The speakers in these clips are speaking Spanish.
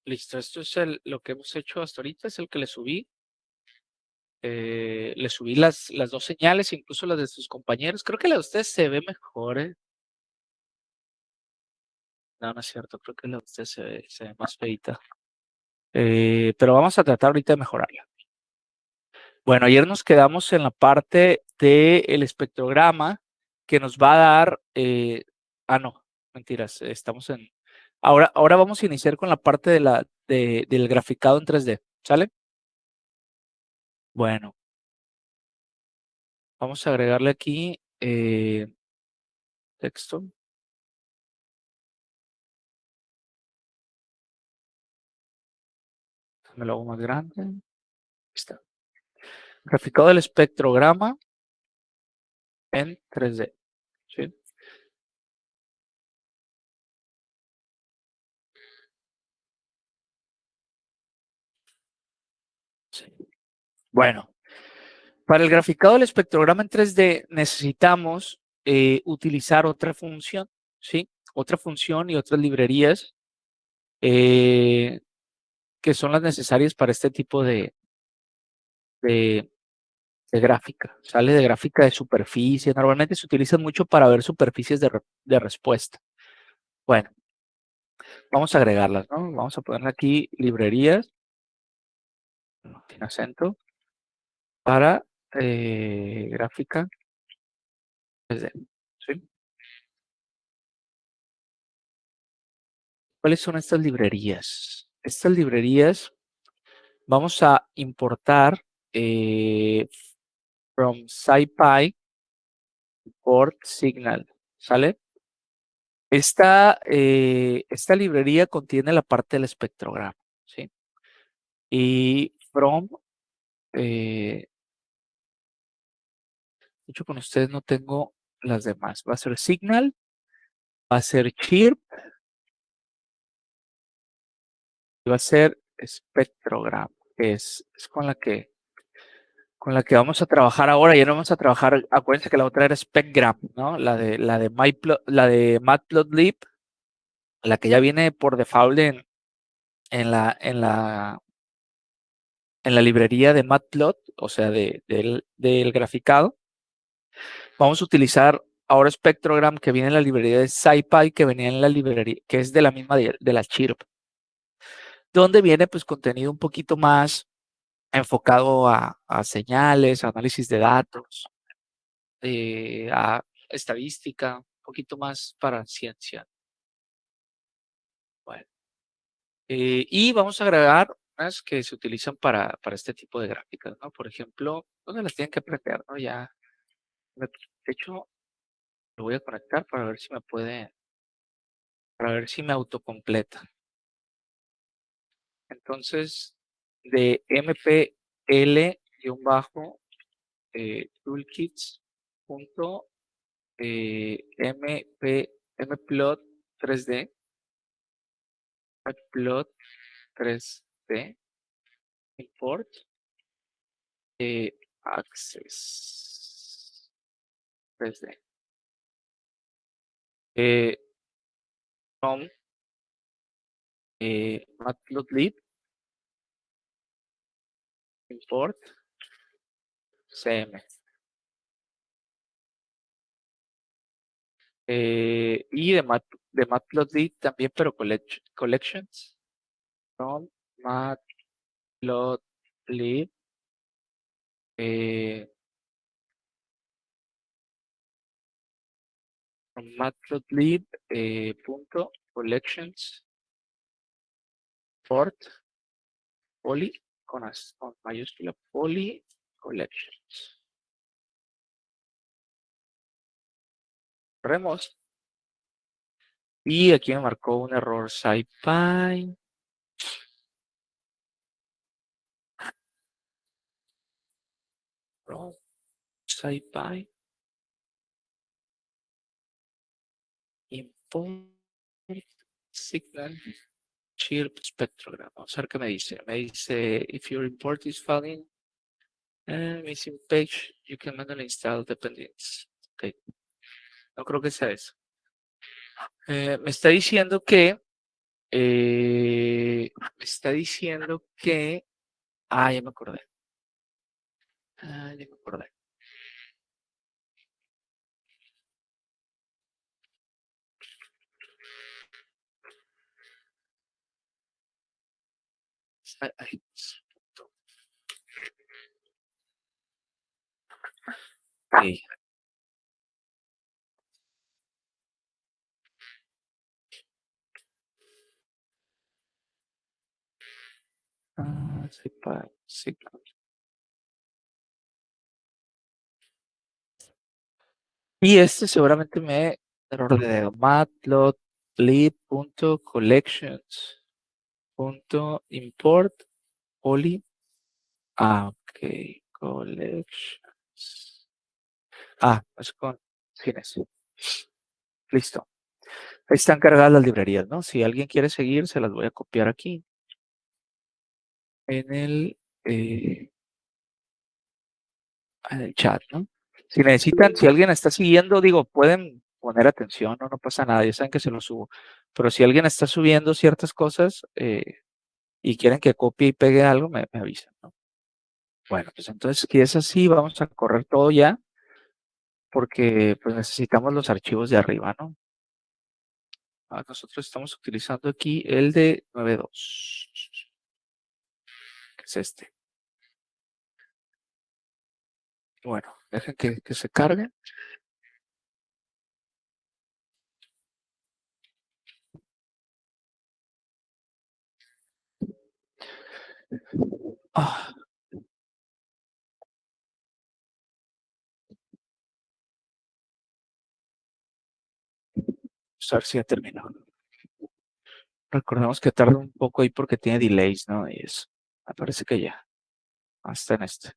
Listo, esto es lo que hemos hecho hasta ahorita, es el que le subí. Le subí las dos señales, incluso las de sus compañeros. Creo que la de ustedes se ve mejor, ¿eh? No, no es cierto, creo que la de ustedes se ve más feita. Pero vamos a tratar ahorita de mejorarla. Bueno, ayer nos quedamos en la parte del espectrograma que nos va a dar. No, mentiras, estamos en. Ahora vamos a iniciar con la parte del graficado en 3D, ¿sale? Bueno, vamos a agregarle aquí texto. Me lo hago más grande. Ahí está. Graficado del espectrograma en 3D. ¿Sí? Sí. Bueno, para el graficado del espectrograma en 3D necesitamos utilizar otra función, ¿sí? Otra función y otras librerías que son las necesarias para este tipo de gráfica. Sale de gráfica de superficie. Normalmente se utilizan mucho para ver superficies de respuesta. Bueno, vamos a agregarlas, ¿no? Vamos a ponerle aquí librerías, sin acento, para gráfica 3D, ¿sí? ¿Cuáles son estas librerías? Estas librerías vamos a importar from SciPy por Signal, ¿sale? Esta librería contiene la parte del espectrograma, ¿sí? Y from, de hecho con ustedes no tengo las demás. Va a ser Signal, va a ser Chirp y va a ser Spectrogram, que es con la que vamos a trabajar ahora. Ya no vamos a trabajar, acuérdense que la otra era SpecGram, ¿no? La de Matplotlib, la que ya viene por default en la, en la, en la librería de Matplot, o sea, del graficado. Vamos a utilizar ahora Spectrogram, que viene en la librería de SciPy, que venía en la librería, que es de la misma de la Chirp, donde viene pues contenido un poquito más enfocado a señales, a análisis de datos, a estadística, un poquito más para ciencia. Bueno, y vamos a agregar unas que se utilizan para este tipo de gráficas, ¿no? Por ejemplo, ¿dónde las tienen que aprender, no? Ya, de hecho, lo voy a conectar para ver si me puede, para ver si me autocompleta. Entonces, de mplot 3D, matplot 3D, import, access 3D. From matplotlib, import, cm. Y de matplotlib también, pero collections, from matplotlib, matplotlib punto collections port poly con mayúscula poly collections. Corremos. Y aquí me marcó un error SciPy. SciPy. Import signal chirp spectrogram. Vamos a ver qué me dice. Me dice, if your import is failing, missing page, you can manually install dependencies. Ok. No creo que sea eso. Me está diciendo que está diciendo que... Ah, ya me acordé. Ah, ya me acordé. Ay, sí. Ah, sí, sí. Y este seguramente me error de dedo. Matplotlib.collections.import poly. Ah, ok. Collections. Ah, es con fines. Listo. Ahí están cargadas las librerías, ¿no? Si alguien quiere seguir, se las voy a copiar aquí en eh, en el chat, ¿no? Si necesitan, si alguien está siguiendo, digo, pueden poner atención, no, no pasa nada, ya saben que se lo subo. Pero si alguien está subiendo ciertas cosas y quieren que copie y pegue algo, me avisan, ¿no? Bueno, pues entonces, si es así, vamos a correr todo ya, porque pues necesitamos los archivos de arriba, ¿no? Ah, nosotros estamos utilizando aquí el de 9.2, que es este. Bueno, dejen que se cargue. Ah, a ver si ya terminó. Recordemos que tarda un poco ahí porque tiene delays, ¿no? Y eso. Me parece que ya. Hasta en este.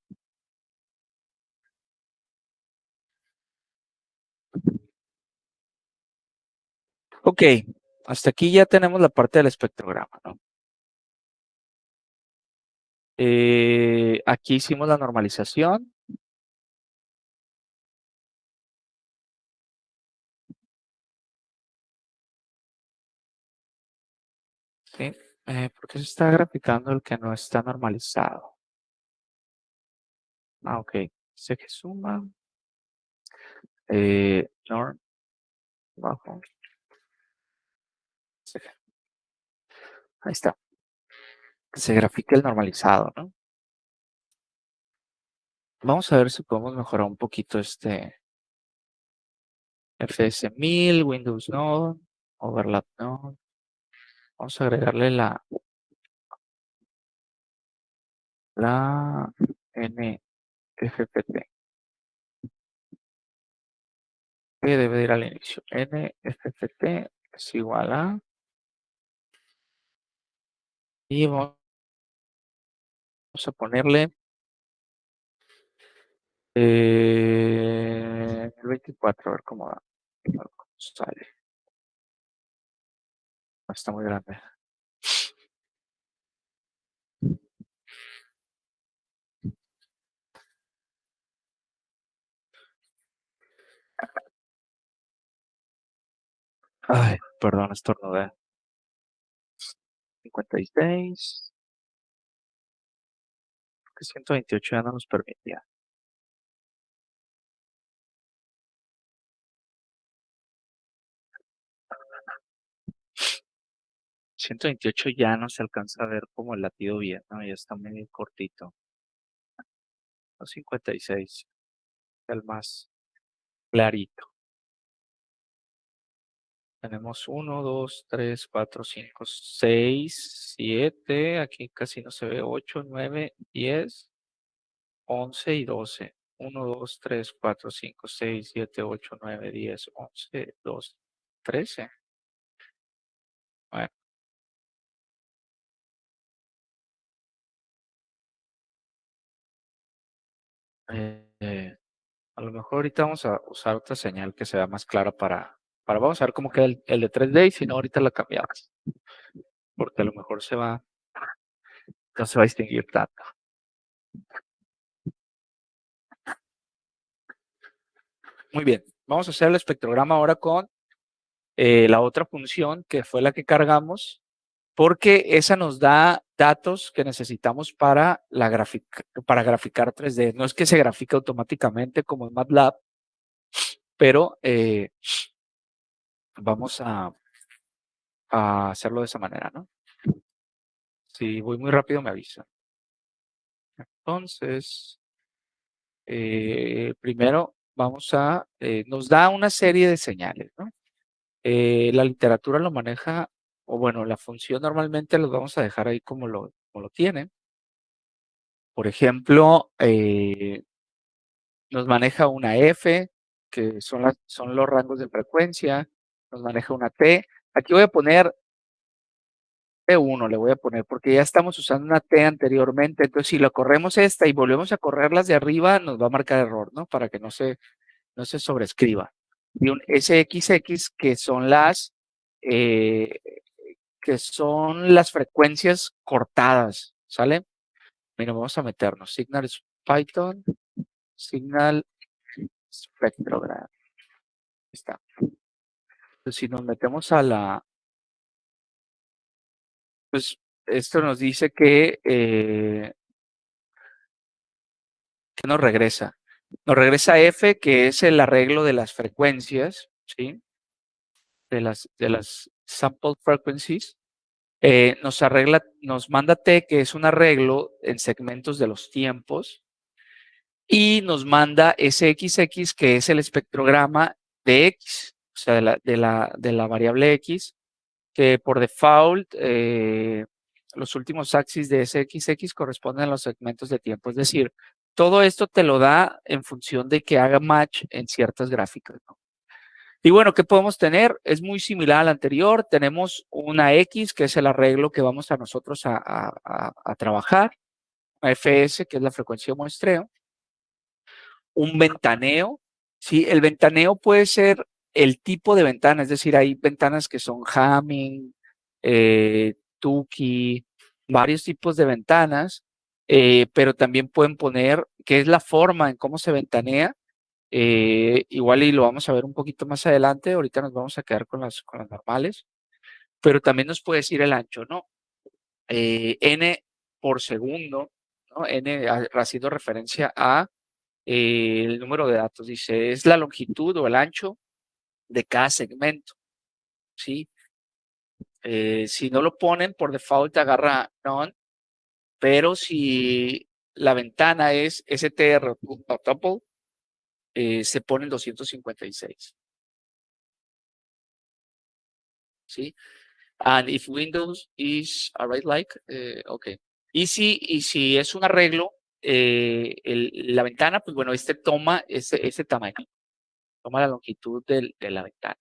Ok. Hasta aquí ya tenemos la parte del espectrograma, ¿no? Aquí hicimos la normalización. ¿Sí? ¿Por qué se está graficando el que no está normalizado? Ah, ok. Sé que suma. Norm bajo. Ahí está. Que se grafique el normalizado, ¿no? Vamos a ver si podemos mejorar un poquito este FS1000, Windows Node, Overlap Node. Vamos a agregarle la NFPT, que debe ir al inicio. NFPT es igual a, y vamos a ponerle el 24, a ver cómo va. A ver cómo sale. Está muy grande. Ay, perdón, estornudé. 56, que 128 ya no nos permitía. 128 ya no se alcanza a ver como el latido bien, ¿no? Ya está medio cortito. 56, el más clarito. Tenemos 1, 2, 3, 4, 5, 6, 7. Aquí casi no se ve. 8, 9, 10, 11 y 12. 1, 2, 3, 4, 5, 6, 7, 8, 9, 10, 11, 12, 13. Bueno, eh, a lo mejor ahorita vamos a usar otra señal que sea más clara vamos a ver cómo queda el de 3D y si no, ahorita la cambiamos. Porque a lo mejor no se va a distinguir tanto. Muy bien, vamos a hacer el espectrograma ahora con la otra función que fue la que cargamos porque esa nos da datos que necesitamos para para graficar 3D. No es que se grafique automáticamente como en MATLAB, pero vamos a hacerlo de esa manera, ¿no? Si voy muy rápido, me avisa. Entonces, primero nos da una serie de señales, ¿no? La literatura lo maneja, o bueno, la función normalmente los vamos a dejar ahí como lo tienen. Por ejemplo, nos maneja una F, que son los rangos de frecuencia, nos maneja una T. Aquí voy a poner T1, le voy a poner, porque ya estamos usando una T anteriormente, entonces si lo corremos esta y volvemos a correrlas de arriba, nos va a marcar error, ¿no? Para que no se sobrescriba. Y un SXX, eh, que son las frecuencias cortadas, ¿sale? Mira, vamos a meternos. Signal Python, Signal Spectrogram. Ahí está. Entonces, si nos metemos pues esto nos dice que nos regresa. Nos regresa F, que es el arreglo de las frecuencias, ¿sí? De las sample frequencies. Nos manda T, que es un arreglo en segmentos de los tiempos, y nos manda SXX, que es el espectrograma de X, o sea, de la variable X, que por default los últimos axis de SXX corresponden a los segmentos de tiempo. Es decir, todo esto te lo da en función de que haga match en ciertas gráficas, ¿no? Y bueno, ¿qué podemos tener? Es muy similar al anterior. Tenemos una X, que es el arreglo que vamos a nosotros a trabajar, una FS, que es la frecuencia de muestreo, un ventaneo. Sí, el ventaneo puede ser el tipo de ventana, es decir, hay ventanas que son Hamming, Tukey, varios tipos de ventanas, pero también pueden poner qué es la forma en cómo se ventanea. Igual y lo vamos a ver un poquito más adelante, ahorita nos vamos a quedar con las normales, pero también nos puede decir el ancho, ¿no? N por segundo, ¿no? N haciendo referencia a el número de datos. Dice, es la longitud o el ancho de cada segmento, ¿sí? Si no lo ponen, por default agarra none, pero si la ventana es str o tuple, se pone en 256, ¿sí? And if Windows is right okay. Y si es un arreglo, la ventana, pues bueno, toma ese tamaño, toma la longitud de la ventana.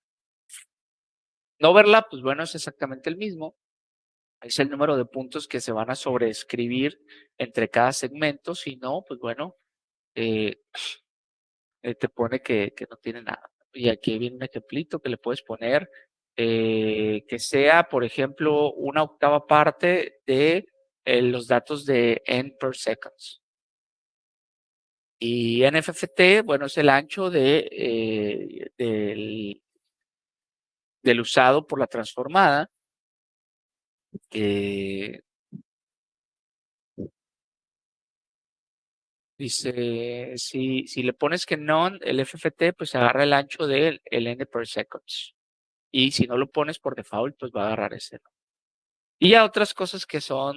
No verla, pues bueno, es exactamente el mismo. Es el número de puntos que se van a sobreescribir entre cada segmento. Si no, pues bueno, eh, te pone que no tiene nada. Y aquí viene un ejemplito que le puedes poner que sea, por ejemplo, una octava parte de los datos de n per seconds. Y NFFT, bueno, es el ancho del usado por la transformada. Dice, si le pones que none, el FFT, pues agarra el ancho del n per seconds. Y si no lo pones por default, pues va a agarrar ese, ¿no? Y ya otras cosas que son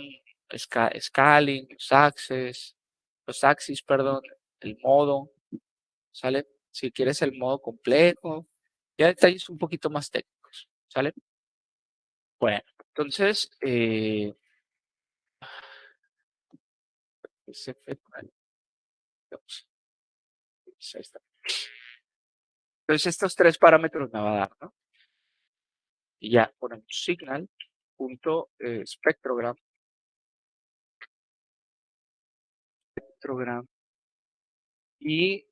scaling, los axis, perdón, el modo, ¿sale? Si quieres el modo complejo, ya detalles un poquito más técnicos, ¿sale? Bueno, entonces, ahí está. Entonces, estos tres parámetros me va a dar, ¿no? Y ya ponemos signal.spectrogram y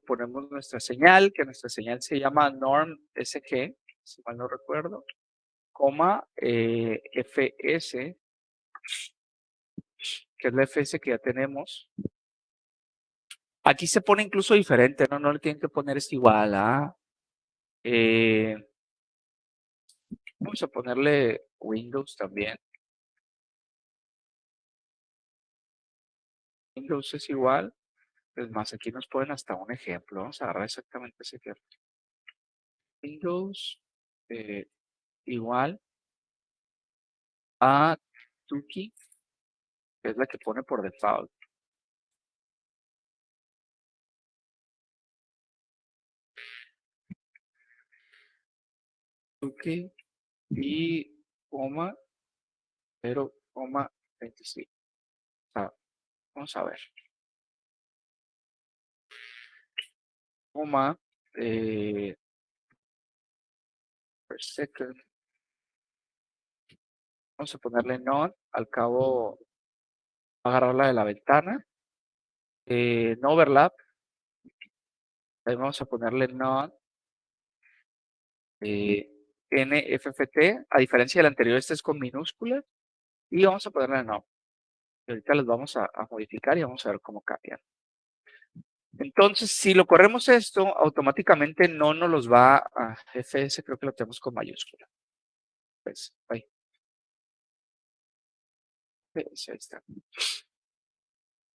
ponemos nuestra señal, que nuestra señal se llama norm SG, si mal no recuerdo, coma FS, que es la FS que ya tenemos. Aquí se pone incluso diferente, ¿no? No le tienen que poner igual a. Vamos a ponerle Windows también. Windows es igual. Es más, aquí nos ponen hasta un ejemplo. Vamos a agarrar exactamente ese ejemplo. Windows igual a Tuki, que es la que pone por default. Tuki y coma 0,25. Vamos a ver. Coma per second. Vamos a ponerle none. Al cabo, agarrarla de la ventana. No overlap. Ahí vamos a ponerle none. NFFT. A diferencia del anterior, este es con minúsculas. Y vamos a ponerle no. Y ahorita los vamos a modificar y vamos a ver cómo cambian. Entonces, si lo corremos esto, automáticamente no nos los va a FS, creo que lo tenemos con mayúscula. Pues, ahí. FS, ahí está.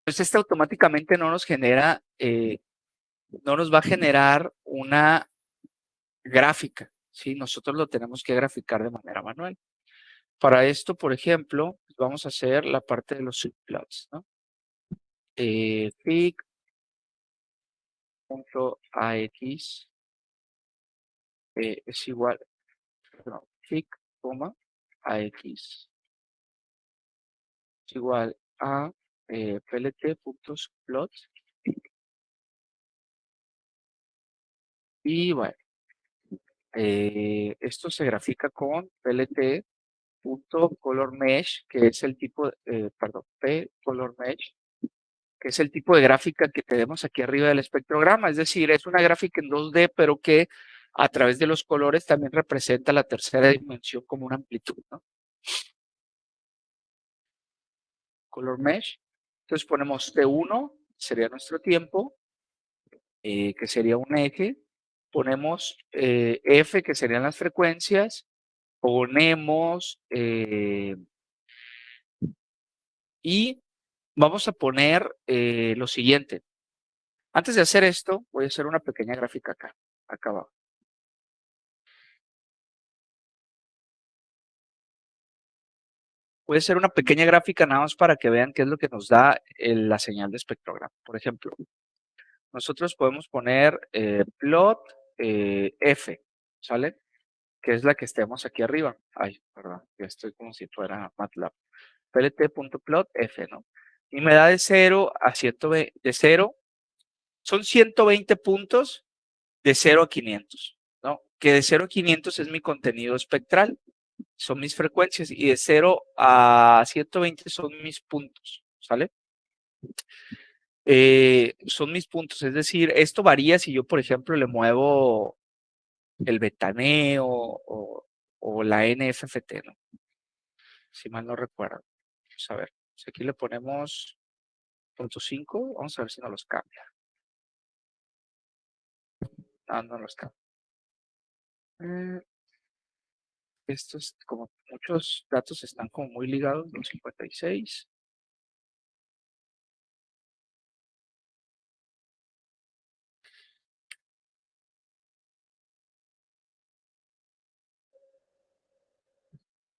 Pues este automáticamente no nos genera, no nos va a generar una gráfica, ¿sí? Nosotros lo tenemos que graficar de manera manual. Para esto, por ejemplo, vamos a hacer la parte de los subplots, ¿no? Fig.ax es igual, perdón, fig, ax es igual a plt.plot y bueno, esto se grafica con plt.colorMesh, que es el tipo, perdón, pcolorMesh, que es el tipo de gráfica que tenemos aquí arriba del espectrograma, es decir, es una gráfica en 2D, pero que a través de los colores también representa la tercera dimensión como una amplitud, ¿no? Color Mesh. Entonces ponemos T1, sería nuestro tiempo, que sería un eje. Ponemos F, que serían las frecuencias. Ponemos y vamos a poner lo siguiente. Antes de hacer esto, voy a hacer una pequeña gráfica acá abajo. Voy a hacer una pequeña gráfica nada más para que vean qué es lo que nos da la señal de espectrograma. Por ejemplo, nosotros podemos poner plot F, ¿sale? Que es la que estemos aquí arriba. Ay, perdón, ya estoy como si fuera MATLAB. plt.plot F, ¿no? Y me da de 0 a 120, de 0, son 120 puntos de 0 a 500, ¿no? Que de 0 a 500 es mi contenido espectral, son mis frecuencias, y de 0 a 120 son mis puntos, ¿sale? Son mis puntos, es decir, esto varía si yo, por ejemplo, le muevo el betaneo o la NFFT, ¿no? Si mal no recuerdo. Vamos a ver, si aquí le ponemos 0.5, vamos a ver si nos los cambia. Ah, no los cambia. Estos, como muchos datos están como muy ligados, los 56.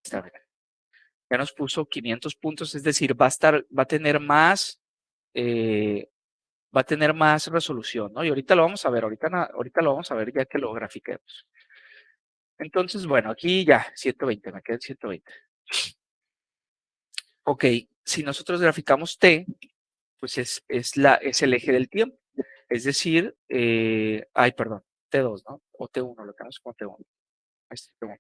Está bien. Ya nos puso 500 puntos, es decir, va a tener más, resolución, ¿no? Y ahorita lo vamos a ver, ahorita lo vamos a ver ya que lo grafiquemos. Entonces, bueno, aquí ya, 120, me quedan 120. Ok, si nosotros graficamos T, pues es el eje del tiempo. Es decir, perdón, T2, ¿no? O T1, lo que tenemos como T1. T1.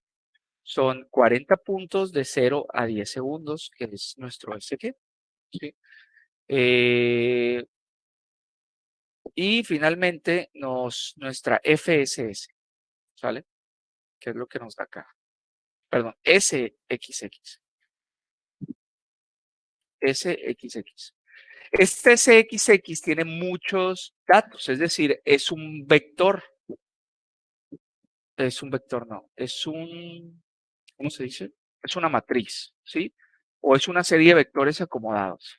Son 40 puntos de 0 a 10 segundos, que es nuestro SG. ¿Sí? Y finalmente nuestra FSS, ¿sale? Que es lo que nos da acá. Perdón, SXX. SXX. Este SXX tiene muchos datos, es decir, es un vector. Es un vector, no. ¿Cómo se dice? Es una matriz, ¿sí? O es una serie de vectores acomodados.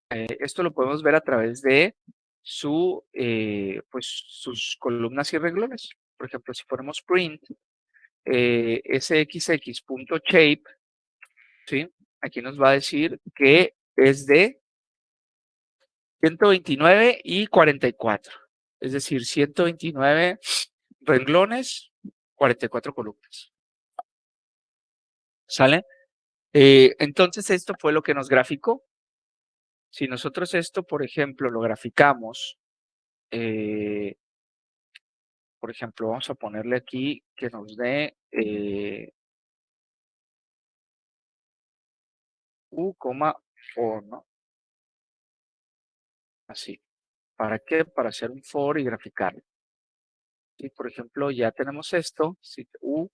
Esto lo podemos ver a través de pues, sus columnas y renglones. Por ejemplo, si ponemos print sxx.shape, ¿sí? Aquí nos va a decir que es de 129 y 44. Es decir, 129 renglones, 44 columnas. ¿Sale? Entonces, esto fue lo que nos graficó. Si nosotros esto, por ejemplo, lo graficamos, por ejemplo, vamos a ponerle aquí que nos dé U, for, ¿no? Así. ¿Para qué? Para hacer un for y graficarlo. Si, por ejemplo, ya tenemos esto, si U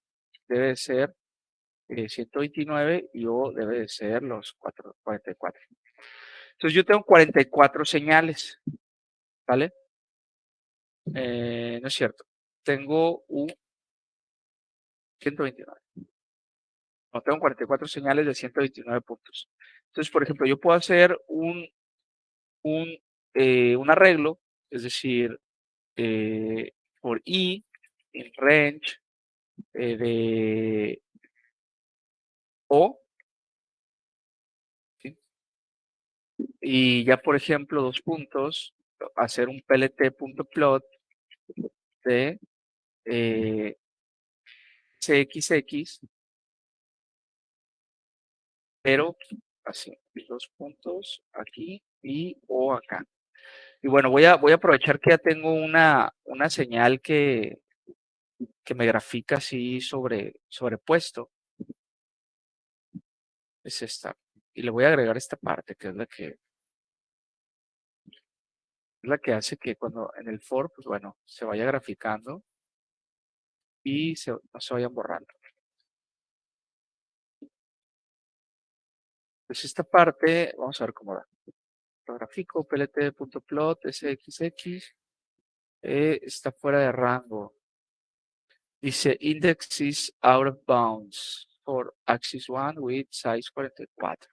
debe ser 129 y O debe de ser los 44. Entonces yo tengo 44 señales, ¿vale? No es cierto. Tengo U 129. No, tengo 44 señales de 129 puntos. Entonces, por ejemplo, yo puedo hacer un arreglo, es decir, por I, en range de O, ¿sí? Y ya, por ejemplo, dos puntos, hacer un plt.plot de cxx, pero así, dos puntos aquí y O acá. Y bueno, voy a aprovechar que ya tengo una señal que me grafica así sobrepuesto. Es esta. Y le voy a agregar esta parte, que es la que hace que cuando en el for, pues bueno, se vaya graficando y no se vayan borrando. Pues esta parte, vamos a ver cómo da. Lo grafico, plt.plot, sxx, está fuera de rango. Dice, index is out of bounds for axis 1 with size 44.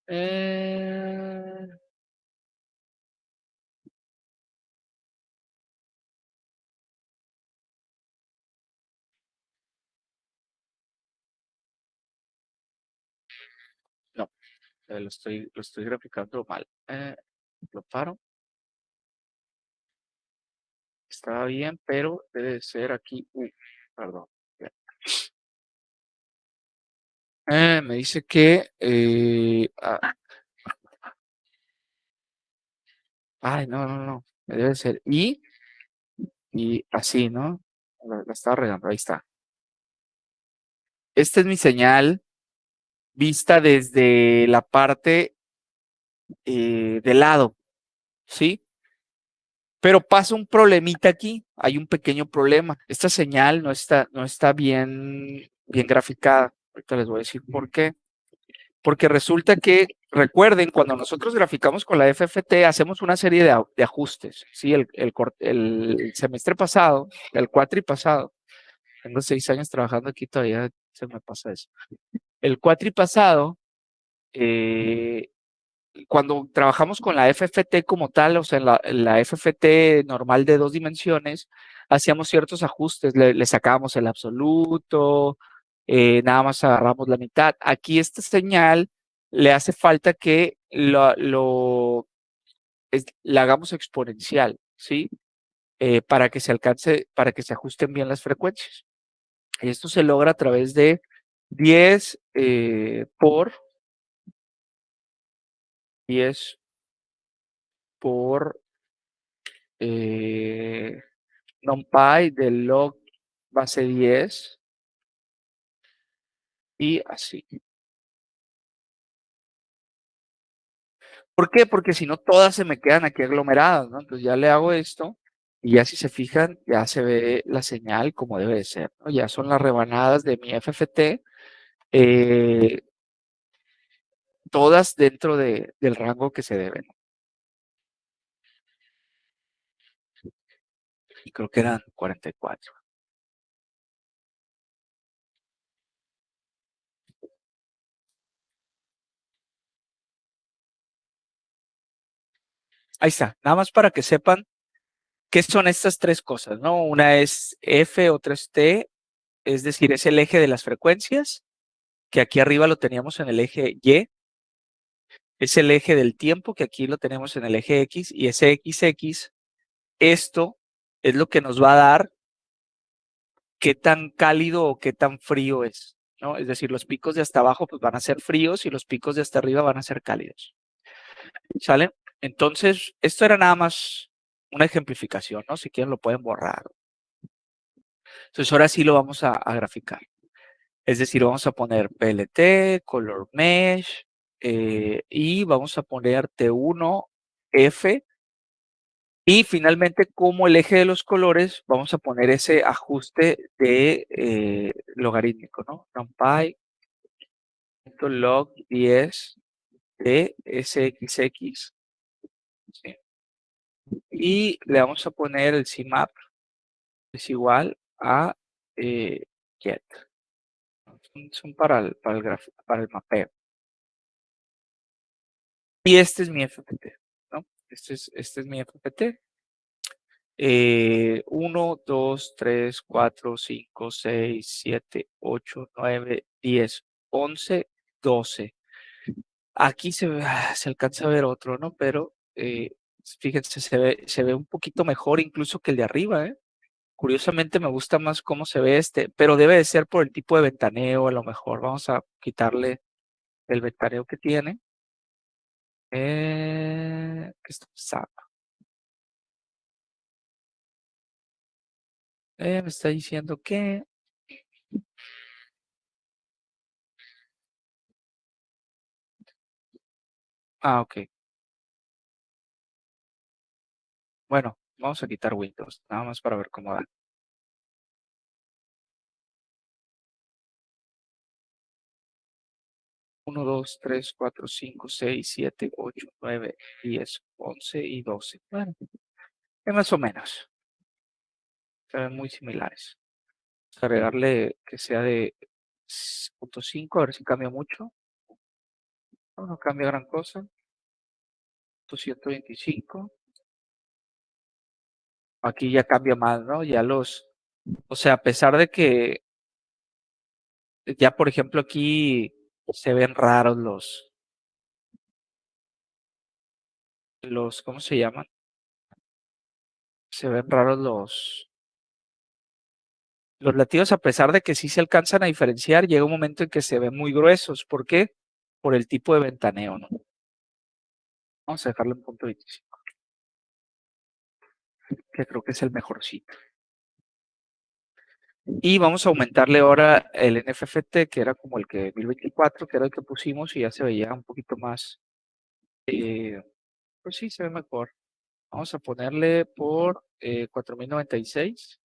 Eh, no, lo estoy graficando mal. Lo paro. Estaba bien, pero debe de ser aquí. Perdón. Me dice que. Ay, no, no, no. Debe ser y así, ¿no? La estaba regando. Ahí está. Esta es mi señal vista desde la parte de lado, ¿sí? Pero pasa un problemita aquí. Hay un pequeño problema. Esta señal no está bien graficada. Ahorita les voy a decir por qué. Porque resulta que, recuerden, cuando nosotros graficamos con la FFT, hacemos una serie de ajustes. ¿Sí? El semestre pasado, el cuatri pasado, tengo 6 años trabajando aquí, todavía se me pasa eso. El cuatri pasado, cuando trabajamos con la FFT como tal, o sea, en la FFT normal de 2 dimensiones, hacíamos ciertos ajustes, le sacábamos el absoluto, nada más agarramos la mitad. Aquí esta señal le hace falta que la hagamos exponencial, ¿sí? Para que se alcance, para que se ajusten bien las frecuencias. Y esto se logra a través de 10 por 10 por NumPy del log base 10 y así. ¿Por qué? Porque si no, todas se me quedan aquí aglomeradas, ¿no? Entonces ya le hago esto y ya si se fijan, ya se ve la señal como debe de ser, ¿no? Ya son las rebanadas de mi FFT, eh, todas dentro del rango que se deben. Y creo que eran 44. Ahí está, nada más para que sepan qué son estas tres cosas, ¿no? Una es F, otra es T, es decir, es el eje de las frecuencias, que aquí arriba lo teníamos en el eje Y, es el eje del tiempo, que aquí lo tenemos en el eje X, y ese XX, esto es lo que nos va a dar qué tan cálido o qué tan frío es, ¿no? Es decir, los picos de hasta abajo pues, van a ser fríos y los picos de hasta arriba van a ser cálidos. ¿Sale? Entonces, esto era nada más una ejemplificación, ¿no? Si quieren lo pueden borrar. Entonces, ahora sí lo vamos a graficar. Es decir, vamos a poner PLT, Color Mesh, y vamos a poner T1, F, y finalmente, como el eje de los colores, vamos a poner ese ajuste de logarítmico, ¿no? NumPy log 10 de SXX, ¿sí? Y le vamos a poner el CMAP es igual a get. Son para el mapeo. Y este es mi FPT, ¿no? Este es mi FPT. 1, 2, 3, 4, 5, 6, 7, 8, 9, 10, 11, 12. Aquí se alcanza a ver otro, ¿no? Pero fíjense, se ve un poquito mejor incluso que el de arriba, ¿eh? Curiosamente me gusta más cómo se ve este, pero debe de ser por el tipo de ventaneo, a lo mejor. Vamos a quitarle el ventaneo que tiene. ¿Qué está pasando? Me está diciendo que... Ah, ok. Bueno, vamos a quitar Windows, nada más para ver cómo da. 1, 2, 3, 4, 5, 6, 7, 8, 9, 10, 11 y 12. Bueno, es más o menos. Se ven muy similares. Vamos a agregarle que sea de 0.5, a ver si cambia mucho. No, no cambia gran cosa. 125. Aquí ya cambia más, ¿no? Ya o sea, a pesar de que ya, por ejemplo, aquí se ven raros ¿cómo se llaman? Se ven raros los latidos, a pesar de que sí se alcanzan a diferenciar, llega un momento en que se ven muy gruesos. ¿Por qué? Por el tipo de ventaneo, ¿no? Vamos a dejarlo en punto 25, que creo que es el mejorcito. Y vamos a aumentarle ahora el NFFT, que era como el que 1024, que era el que pusimos y ya se veía un poquito más, pues sí, se ve mejor. Vamos a ponerle por 4096.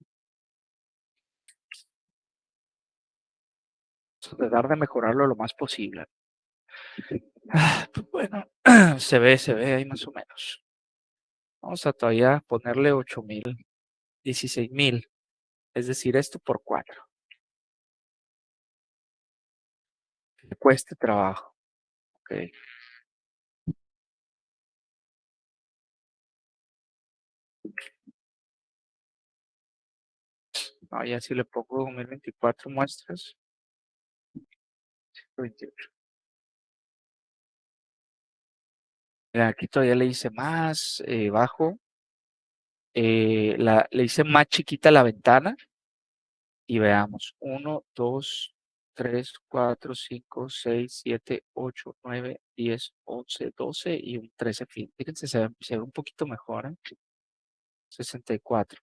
Vamos a tratar de mejorarlo lo más posible. Pues bueno, se ve ahí más o menos. Vamos a todavía ponerle 8000, 16000, es decir, esto por 4. Que cueste trabajo. Ok. No, ya si le pongo 2024 muestras, 128. Mira, aquí todavía le hice más bajo. Le hice más chiquita la ventana. Y veamos, 1, 2, 3, 4, 5, 6, 7, 8, 9, 10, 11, 12 y un 13. Fíjense, se ve un poquito mejor, ¿eh? 64.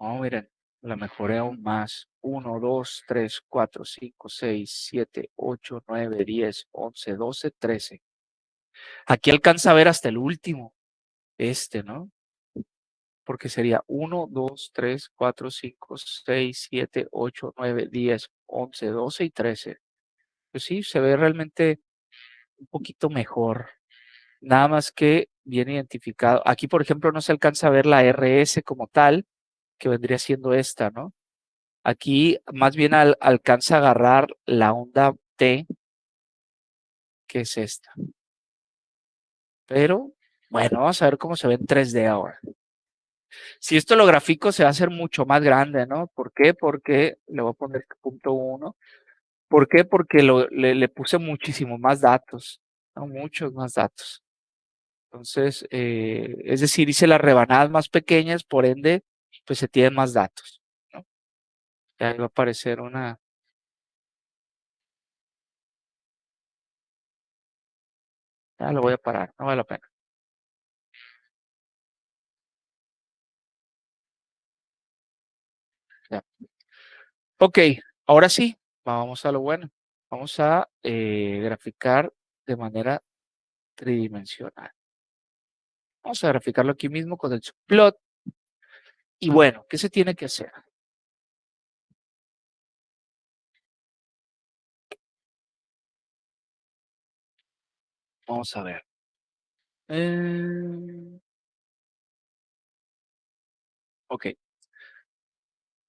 Oh, miren, la mejoré aún más. 1, 2, 3, 4, 5, 6, 7, 8, 9, 10, 11, 12, 13. Aquí alcanza a ver hasta el último, ¿no? Porque sería 1, 2, 3, 4, 5, 6, 7, 8, 9, 10, 11, 12 y 13. Pues sí, se ve realmente un poquito mejor. Nada más que bien identificado. Aquí, por ejemplo, no se alcanza a ver la RS como tal, que vendría siendo esta, ¿no? Aquí más bien alcanza a agarrar la onda T, que es esta. Pero, bueno, vamos a ver cómo se ve en 3D ahora. Si esto lo grafico, se va a hacer mucho más grande, ¿no? ¿Por qué? Porque le voy a poner punto 1. ¿Por qué? Porque le puse muchísimos más datos, ¿no? Muchos más datos. Entonces, es decir, hice las rebanadas más pequeñas, por ende, pues se tienen más datos, ¿no? Ya va a aparecer una. Ya lo voy a parar, no vale la pena. Ya. Ok, ahora sí, vamos a lo bueno. Vamos a graficar de manera tridimensional. Vamos a graficarlo aquí mismo con el subplot. Y bueno, ¿qué se tiene que hacer? Vamos a ver. Ok.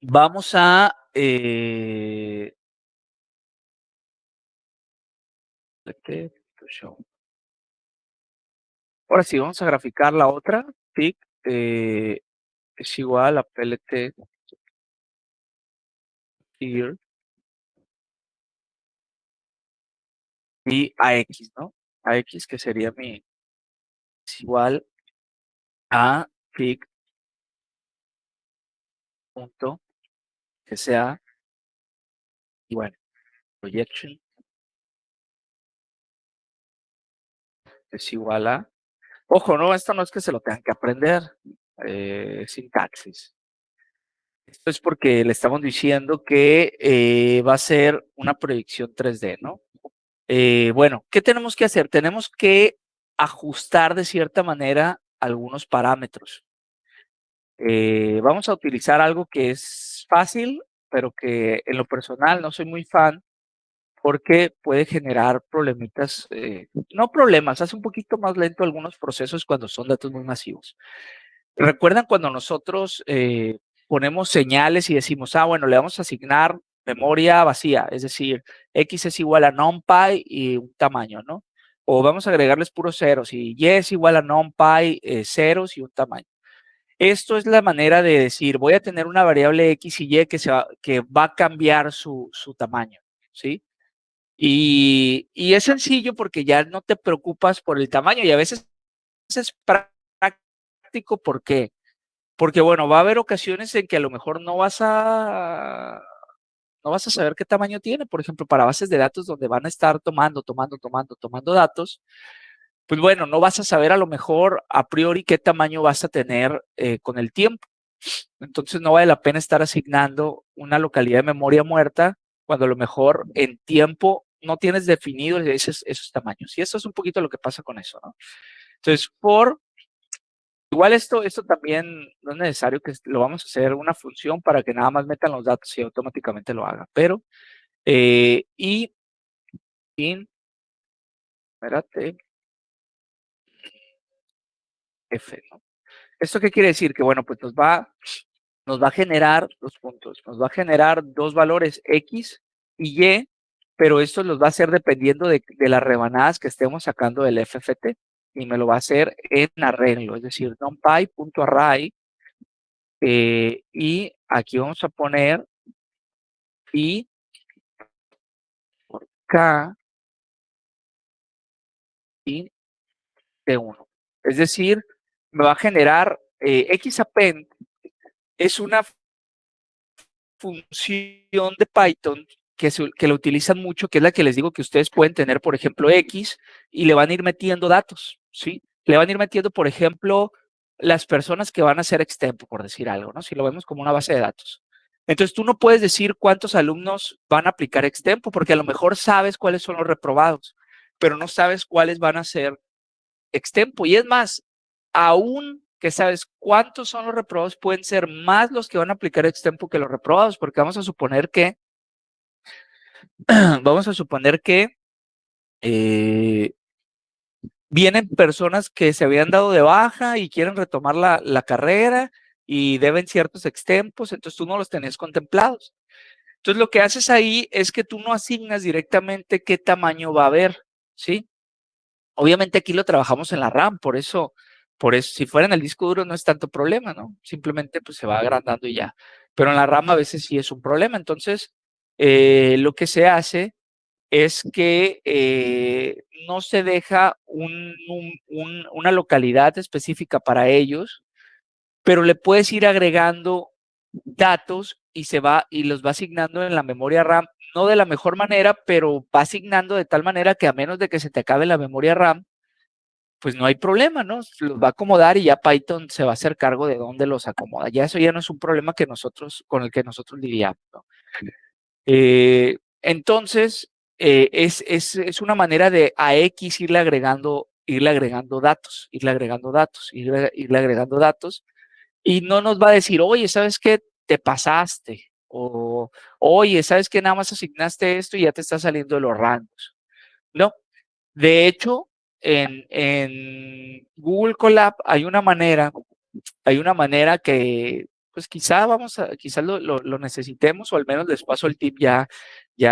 Vamos a ahora sí, vamos a graficar la otra. Tic es igual a PLT here y a X, ¿no? A X que sería es igual a pic punto que sea y bueno, projection es igual a. Ojo, no, esto no es que se lo tengan que aprender, sintaxis. Esto es porque le estamos diciendo que va a ser una proyección 3D, ¿no? Bueno, ¿qué tenemos que hacer? Tenemos que ajustar de cierta manera algunos parámetros. Vamos a utilizar algo que es fácil, pero que en lo personal no soy muy fan porque puede generar problemitas, no problemas, hace un poquito más lento algunos procesos cuando son datos muy masivos. ¿Recuerdan cuando nosotros ponemos señales y decimos, bueno, le vamos a asignar memoria vacía, es decir, X es igual a NumPy y un tamaño, ¿no? O vamos a agregarles puros ceros y Y es igual a NumPy ceros y un tamaño. Esto es la manera de decir, voy a tener una variable X y Y que va a cambiar su tamaño, ¿sí? Y es sencillo porque ya no te preocupas por el tamaño y a veces es práctico. ¿Por qué? Porque, bueno, va a haber ocasiones en que a lo mejor no vas a saber qué tamaño tiene. Por ejemplo, para bases de datos donde van a estar tomando datos, pues bueno, no vas a saber a lo mejor a priori qué tamaño vas a tener con el tiempo. Entonces no vale la pena estar asignando una localidad de memoria muerta cuando a lo mejor en tiempo no tienes definido esos tamaños. Y eso es un poquito lo que pasa con eso, ¿no? Entonces, igual esto también no es necesario que lo vamos a hacer una función para que nada más metan los datos y automáticamente lo haga. Pero, y in, espérate, F, ¿no? ¿Esto qué quiere decir? Que bueno, pues nos va a generar dos puntos, nos va a generar dos valores X y Y, pero esto los va a hacer dependiendo de las rebanadas que estemos sacando del FFT y me lo va a hacer en arreglo, es decir, numpy.array y aquí vamos a poner y por K y T1. Es decir, me va a generar XAppend es una función de Python que lo utilizan mucho, que es la que les digo que ustedes pueden tener, por ejemplo, X, y le van a ir metiendo datos, ¿sí? Le van a ir metiendo, por ejemplo, las personas que van a hacer extempo, por decir algo, ¿no? Si lo vemos como una base de datos. Entonces, tú no puedes decir cuántos alumnos van a aplicar extempo, porque a lo mejor sabes cuáles son los reprobados, pero no sabes cuáles van a ser extempo. Y es más, aún que sabes cuántos son los reprobados, pueden ser más los que van a aplicar extempo que los reprobados, porque vamos a suponer que eh, vienen personas que se habían dado de baja y quieren retomar la carrera y deben ciertos extempos, entonces tú no los tenías contemplados. Entonces, lo que haces ahí es que tú no asignas directamente qué tamaño va a haber, ¿sí? Obviamente aquí lo trabajamos en la RAM, por eso, si fuera en el disco duro no es tanto problema, ¿no? Simplemente pues se va agrandando y ya. Pero en la RAM a veces sí es un problema. Entonces, lo que se hace es que no se deja una localidad específica para ellos, pero le puedes ir agregando datos y los va asignando en la memoria RAM, no de la mejor manera, pero va asignando de tal manera que a menos de que se te acabe la memoria RAM, pues no hay problema, ¿no? Los va a acomodar y ya Python se va a hacer cargo de dónde los acomoda. Ya eso ya no es un problema con el que nosotros lidiamos, ¿no? Entonces, es una manera de a X irle agregando datos, irle agregando datos, y no nos va a decir, oye, ¿sabes qué? Te pasaste. O, oye, ¿sabes qué? Nada más asignaste esto y ya te está saliendo de los rangos. No. De hecho, en Google Colab hay una manera que, pues quizá lo necesitemos, o al menos les paso el tip ya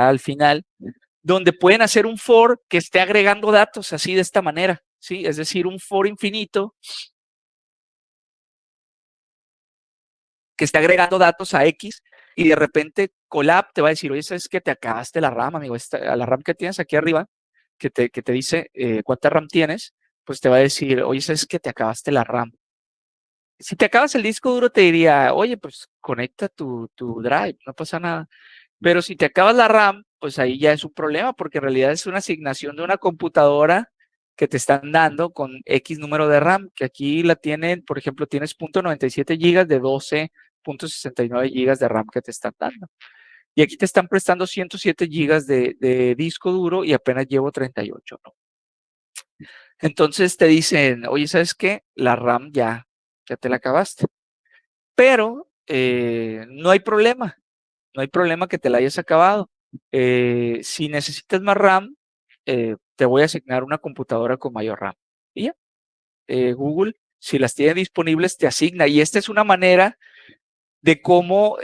al final, donde pueden hacer un for que esté agregando datos así de esta manera, ¿sí? Es decir, un for infinito que esté agregando datos a X y de repente Colab te va a decir, oye, ¿sabes qué? Te acabaste la RAM, amigo, la RAM que tienes aquí arriba, que te dice cuánta RAM tienes, pues te va a decir, oye, ¿sabes qué? Te acabaste la RAM. Si te acabas el disco duro, te diría, oye, pues conecta tu drive, no pasa nada. Pero si te acabas la RAM, pues ahí ya es un problema, porque en realidad es una asignación de una computadora que te están dando con X número de RAM, que aquí la tienen, por ejemplo, tienes .97 GB de 12.69 GB de RAM que te están dando. Y aquí te están prestando 107 GB de disco duro y apenas llevo 38, ¿no? Entonces te dicen, oye, ¿sabes qué? La RAM ya te la acabaste. Pero no hay problema, no hay problema que te la hayas acabado. Si necesitas más RAM, te voy a asignar una computadora con mayor RAM. Y ya, Google, si las tiene disponibles, te asigna. Y esta es una manera de cómo,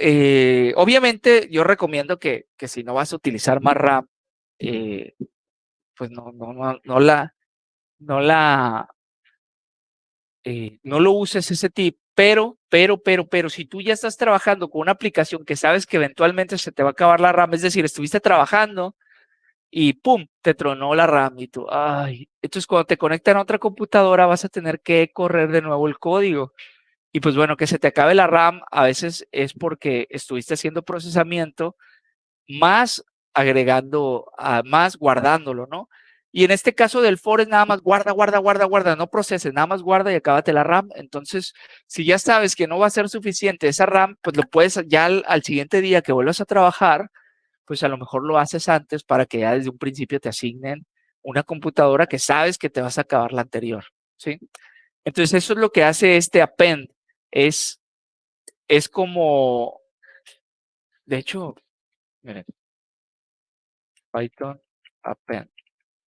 obviamente, yo recomiendo que si no vas a utilizar más RAM, pues no lo uses ese tip, pero, si tú ya estás trabajando con una aplicación que sabes que eventualmente se te va a acabar la RAM, es decir, estuviste trabajando y ¡pum! Te tronó la RAM y tú, ay, entonces cuando te conectan a otra computadora vas a tener que correr de nuevo el código. Y pues bueno, que se te acabe la RAM a veces es porque estuviste haciendo procesamiento más más guardándolo, ¿no? Y en este caso del for es nada más guarda, guarda, guarda, guarda, no proceses, nada más guarda y acábate la RAM. Entonces, si ya sabes que no va a ser suficiente esa RAM, pues lo puedes ya al siguiente día que vuelvas a trabajar, pues a lo mejor lo haces antes para que ya desde un principio te asignen una computadora que sabes que te vas a acabar la anterior, ¿sí? Entonces, eso es lo que hace este append. Es, es como, de hecho, miren, Python append.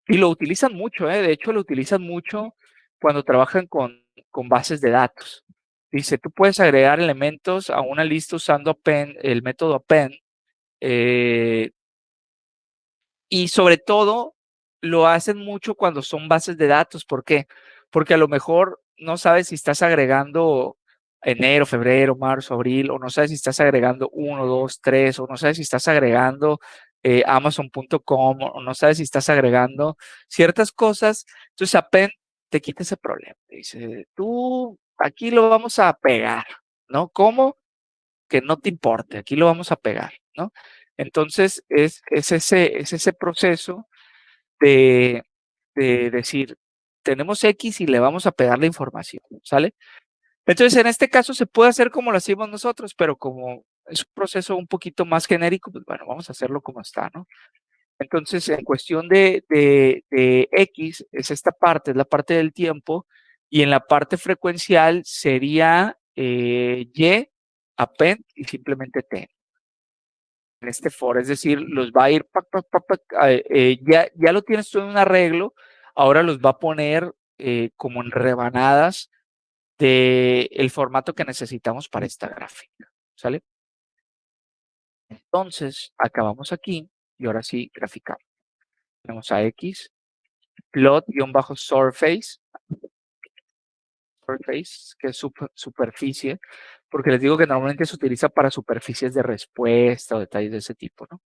Y lo utilizan mucho, ¿eh? De hecho, lo utilizan mucho cuando trabajan con bases de datos. Dice, tú puedes agregar elementos a una lista usando append, el método append, eh, y sobre todo lo hacen mucho cuando son bases de datos. ¿Por qué? Porque a lo mejor no sabes si estás agregando enero, febrero, marzo, abril, o no sabes si estás agregando 1, 2, 3, o no sabes si estás agregando Amazon.com, o no sabes si estás agregando ciertas cosas. Entonces, Append te quita ese problema. Dice, tú aquí lo vamos a pegar, ¿no? ¿Cómo? Que no te importe, aquí lo vamos a pegar, ¿no? Entonces, es ese proceso de, de decir, tenemos X y le vamos a pegar la información, ¿sale? Entonces, en este caso se puede hacer como lo hacemos nosotros, pero como es un proceso un poquito más genérico, pues bueno, vamos a hacerlo como está, ¿no? Entonces, en cuestión de X, es esta parte, es la parte del tiempo, y en la parte frecuencial sería Y, append y simplemente T en este for, es decir, los va a ir, ya lo tienes todo en un arreglo, ahora los va a poner como en rebanadas del formato que necesitamos para esta gráfica, ¿sale? Entonces, acabamos aquí y ahora sí graficamos. Tenemos a X, plot-surface, que es superficie, porque les digo que normalmente se utiliza para superficies de respuesta o detalles de ese tipo, ¿no?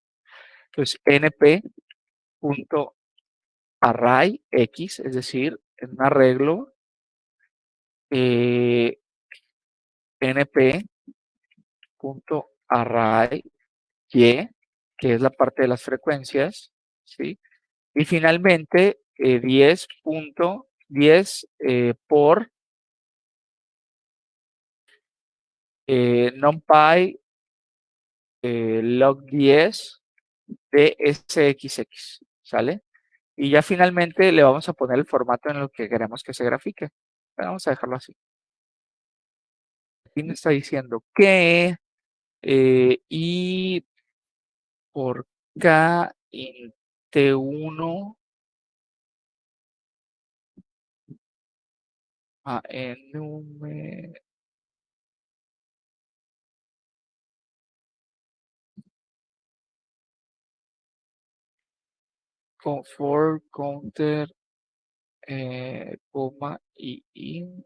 Entonces, np.array x, es decir, en un arreglo np.array y, que es la parte de las frecuencias, ¿sí? Y finalmente, 10.10 por numpy log 10 de SXX, ¿sale? Y ya finalmente le vamos a poner el formato en el que queremos que se grafique. Vamos a dejarlo así. Aquí me está diciendo que I por K en T1 a N for counter, coma y in.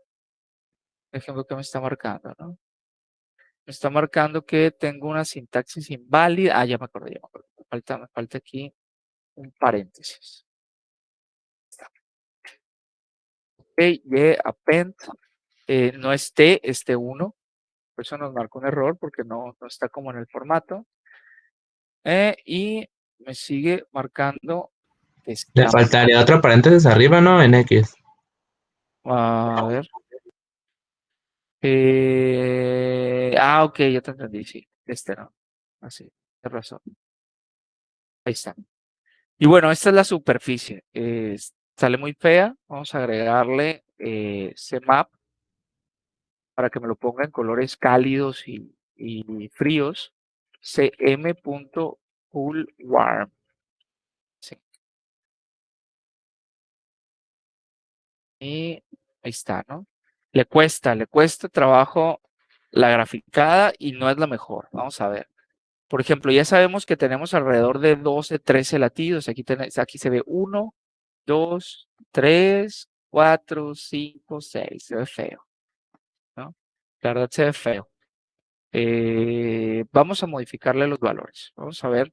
Ejemplo que me está marcando, ¿no? Me está marcando que tengo una sintaxis inválida. Ah, ya me acordé, ya me acordé. Me falta aquí un paréntesis. Ok, y append, no es T, es T1. Por eso nos marca un error porque no está como en el formato. Y me sigue marcando que Le está mal. faltaría otro paréntesis arriba, ¿no? En X. A ver. Ok, ya te entendí, sí. Este no. Así, tienes razón. Ahí está. Y bueno, esta es la superficie. Sale muy fea. Vamos a agregarle CMap para que me lo ponga en colores cálidos y fríos. cm.coolWarm. Sí. Y ahí está, ¿no? Le cuesta trabajo la graficada y no es la mejor. Vamos a ver. Por ejemplo, ya sabemos que tenemos alrededor de 12, 13 latidos. Aquí se ve 1, 2, 3, 4, 5, 6. Se ve feo, ¿no? La verdad se ve feo. Vamos a modificarle los valores. Vamos a ver.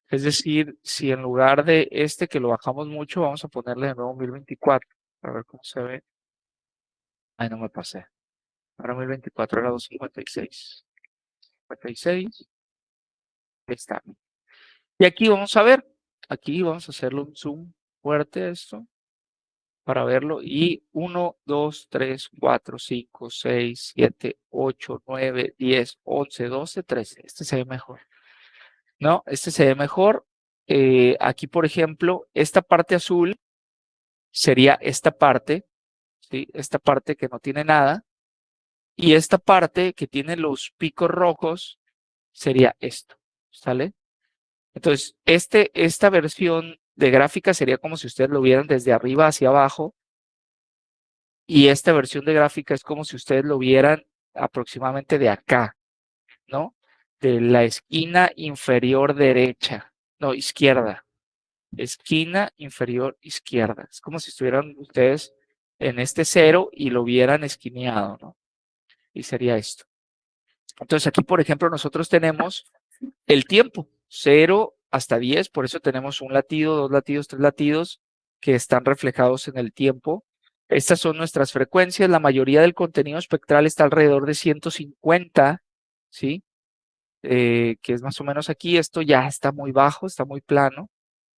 Es decir, si en lugar de este que lo bajamos mucho, vamos a ponerle de nuevo 1024. A ver cómo se ve. Ay, no me pasé. Ahora 1024 era 256. 56. Ahí está. Y aquí vamos a ver. Aquí vamos a hacerle un zoom fuerte a esto para verlo. Y 1, 2, 3, 4, 5, 6, 7, 8, 9, 10, 11, 12, 13. Este se ve mejor. ¿No? Este se ve mejor. Aquí, por ejemplo, esta parte azul sería esta parte, ¿sí? Esta parte que no tiene nada. Y esta parte que tiene los picos rojos sería esto, ¿sale? Entonces, esta versión de gráfica sería como si ustedes lo vieran desde arriba hacia abajo. Y esta versión de gráfica es como si ustedes lo vieran aproximadamente de acá, ¿no? De la esquina inferior derecha, no, izquierda. Esquina inferior izquierda. Es como si estuvieran ustedes en este cero y lo vieran esquineado, ¿no? Y sería esto. Entonces aquí, por ejemplo, nosotros tenemos el tiempo, 0 hasta 10, por eso tenemos un latido, 2 latidos, 3 latidos que están reflejados en el tiempo. Estas son nuestras frecuencias, la mayoría del contenido espectral está alrededor de 150, ¿sí? Que es más o menos aquí, esto ya está muy bajo, está muy plano,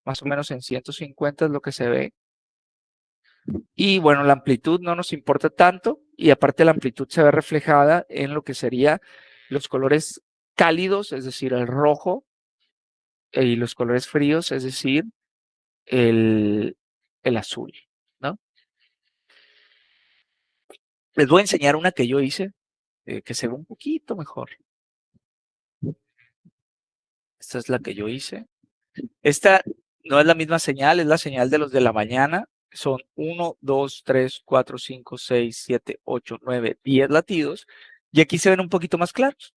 más o menos en 150 es lo que se ve. Y bueno, la amplitud no nos importa tanto y aparte la amplitud se ve reflejada en lo que sería los colores cálidos, es decir, el rojo, y los colores fríos, es decir, el, el azul, ¿no? Les voy a enseñar una que yo hice, que se ve un poquito mejor. Esta es la que yo hice. Esta no es la misma señal, es la señal de los de la mañana. Son 1, 2, 3, 4, 5, 6, 7, 8, 9, 10 latidos. Y aquí se ven un poquito más claros.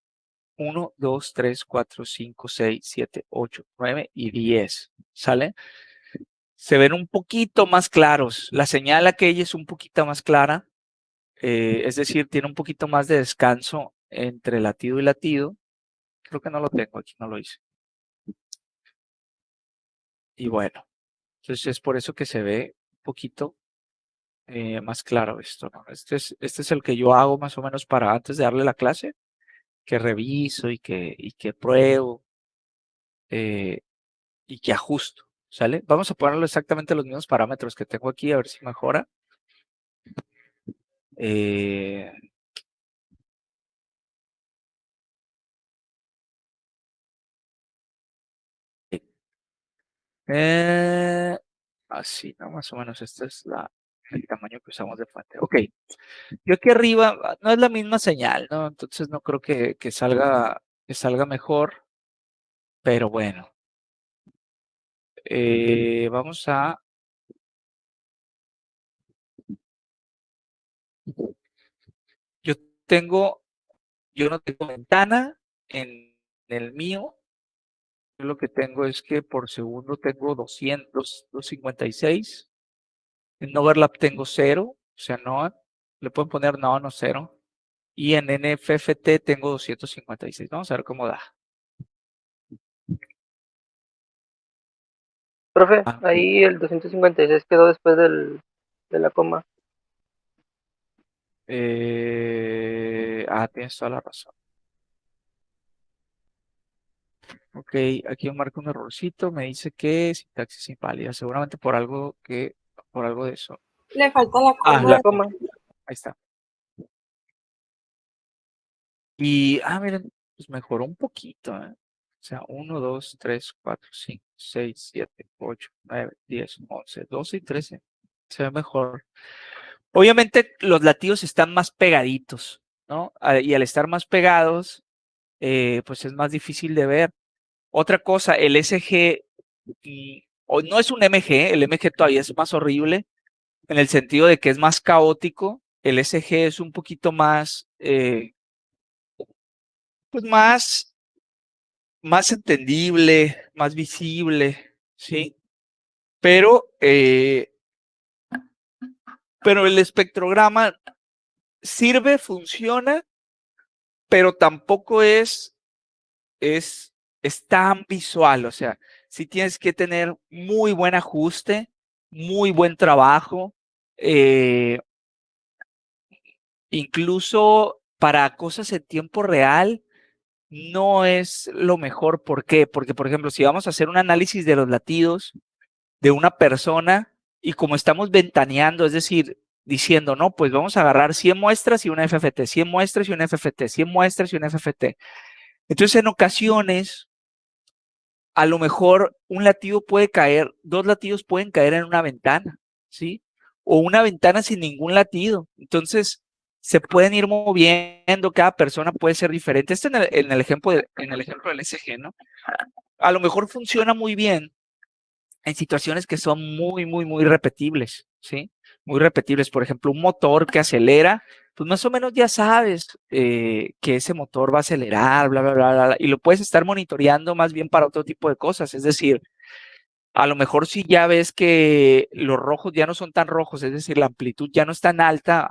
1, 2, 3, 4, 5, 6, 7, 8, 9 y 10. ¿Sale? Se ven un poquito más claros. La señal aquella es un poquito más clara. Es decir, tiene un poquito más de descanso entre latido y latido. Creo que no lo tengo aquí, no lo hice. Y bueno, entonces es por eso que se ve un poquito más claro esto, ¿no? Este es el que yo hago más o menos para antes de darle la clase, que reviso y que pruebo y que ajusto, ¿sale? Vamos a ponerlo exactamente los mismos parámetros que tengo aquí, a ver si mejora. Así, ¿no? Más o menos este es el tamaño que usamos de fuente. Ok, yo aquí arriba no es la misma señal, ¿no? Entonces no creo que salga mejor, pero bueno. Vamos a... Yo no tengo ventana en el mío. Yo lo que tengo es que por segundo tengo 256. En overlap tengo 0, o sea, no. Le pueden poner no, no 0. Y en NFFT tengo 256. Vamos a ver cómo da. Profe, Ah, ahí el 256 quedó después de la coma. tienes toda la razón. Ok, aquí yo marco un errorcito. Me dice que sintaxis inválida. Seguramente por algo de eso. Le falta la coma. La coma. Ahí está. Y, miren, pues mejoró un poquito, ¿eh? O sea, 1, 2, 3, 4, 5, 6, 7, 8, 9, 10, 11, 12 y 13. Se ve mejor. Obviamente los latidos están más pegaditos, ¿no? Y al estar más pegados, pues es más difícil de ver. Otra cosa, el SG, o no es un MG, el MG todavía es más horrible, en el sentido de que es más caótico. El SG es un poquito más, pues más entendible, más visible, ¿sí? Pero el espectrograma sirve, funciona, pero tampoco es tan visual. O sea, sí tienes que tener muy buen ajuste, muy buen trabajo, incluso para cosas en tiempo real. No es lo mejor. ¿Por qué? Porque, por ejemplo, si vamos a hacer un análisis de los latidos de una persona y como estamos ventaneando, es decir, diciendo, no, pues vamos a agarrar 100 muestras y una FFT, 100 muestras y una FFT, 100 muestras y una FFT. Entonces, en ocasiones, a lo mejor un latido puede caer, 2 latidos pueden caer en una ventana, ¿sí? O una ventana sin ningún latido. Entonces, se pueden ir moviendo, cada persona puede ser diferente. Esto en el ejemplo del SG, ¿no? A lo mejor funciona muy bien en situaciones que son muy, muy, muy repetibles, ¿sí? Muy repetibles. Por ejemplo, un motor que acelera, pues más o menos ya sabes que ese motor va a acelerar, bla, bla, bla, bla, y lo puedes estar monitoreando más bien para otro tipo de cosas. Es decir, a lo mejor si ya ves que los rojos ya no son tan rojos, es decir, la amplitud ya no es tan alta,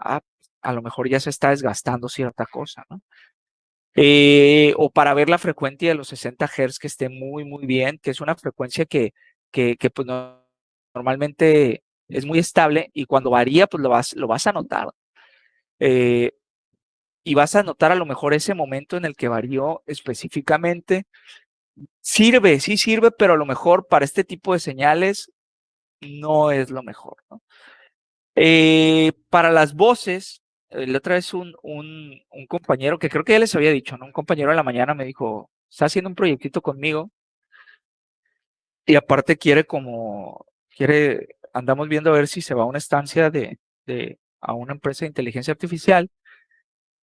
a lo mejor ya se está desgastando cierta cosa, ¿no? O para ver la frecuencia de los 60 Hz que esté muy, muy bien, que es una frecuencia que pues normalmente es muy estable y cuando varía, pues lo vas a notar. Y vas a notar a lo mejor ese momento en el que varió específicamente. Sirve, sí sirve, pero a lo mejor para este tipo de señales no es lo mejor, ¿no? Para las voces, la otra vez un compañero, que creo que ya les había dicho, ¿no? Un compañero de la mañana me dijo, está haciendo un proyectito conmigo y aparte andamos viendo a ver si se va a una estancia a una empresa de inteligencia artificial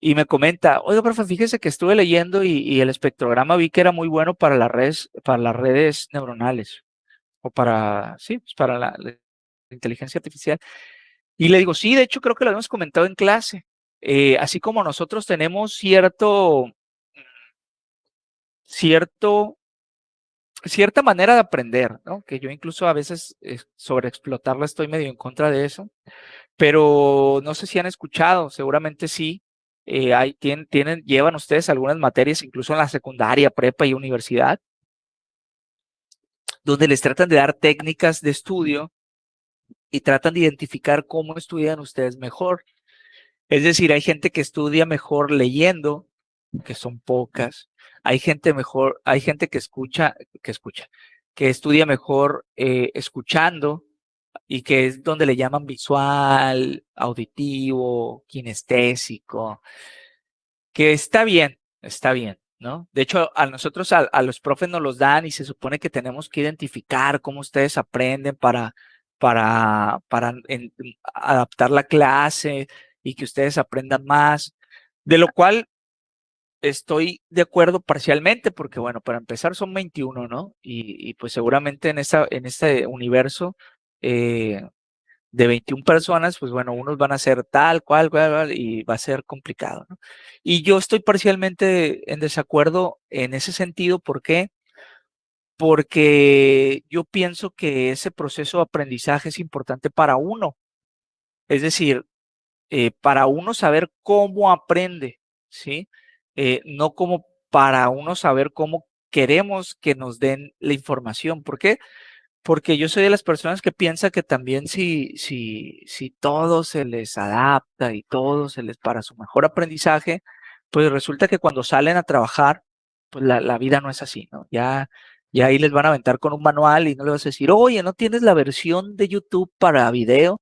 y me comenta, oye, profe, fíjese que estuve leyendo y el espectrograma vi que era muy bueno para las redes neuronales o sí, pues para la inteligencia artificial. Y le digo, sí, de hecho creo que lo habíamos comentado en clase. Así como nosotros tenemos cierta manera de aprender, ¿no? Que yo incluso a veces sobre explotarla estoy medio en contra de eso, pero no sé si han escuchado, seguramente sí. Llevan ustedes algunas materias, incluso en la secundaria, prepa y universidad, donde les tratan de dar técnicas de estudio y tratan de identificar cómo estudian ustedes mejor. Es decir, hay gente que estudia mejor leyendo, que son pocas. Hay gente que estudia mejor escuchando y que es donde le llaman visual, auditivo, kinestésico, que está bien, ¿no? De hecho, a nosotros, a los profes nos los dan y se supone que tenemos que identificar cómo ustedes aprenden para adaptar la clase y que ustedes aprendan más, de lo cual estoy de acuerdo parcialmente, porque bueno, para empezar son 21, ¿no? Y pues seguramente en este universo de 21 personas, pues bueno, unos van a ser tal, cual, y va a ser complicado, ¿no? Y yo estoy parcialmente en desacuerdo en ese sentido. ¿Por qué? Porque yo pienso que ese proceso de aprendizaje es importante para uno. Es decir, para uno saber cómo aprende, ¿sí? No como para uno saber cómo queremos que nos den la información. ¿Por qué? Porque yo soy de las personas que piensa que también si todo se les adapta y todo se les para su mejor aprendizaje, pues resulta que cuando salen a trabajar, pues la vida no es así, ¿no? Ya ahí les van a aventar con un manual y no les vas a decir, oye, ¿no tienes la versión de YouTube para video?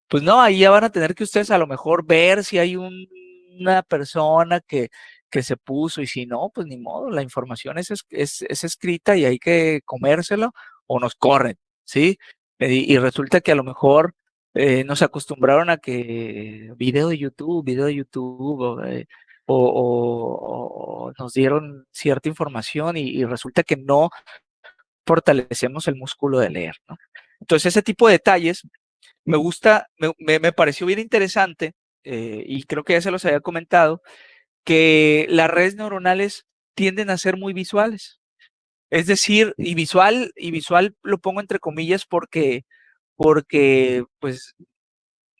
Pues no, ahí ya van a tener que ustedes a lo mejor ver si hay una persona que se puso y si no, pues ni modo, la información es escrita y hay que comérselo o nos corren, ¿sí? Y resulta que a lo mejor nos acostumbraron a que video de YouTube, o nos dieron cierta información y resulta que no fortalecemos el músculo de leer, ¿no? Entonces, ese tipo de detalles me gusta, me pareció bien interesante, y creo que ya se los había comentado, que las redes neuronales tienden a ser muy visuales. Es decir, y visual lo pongo entre comillas porque pues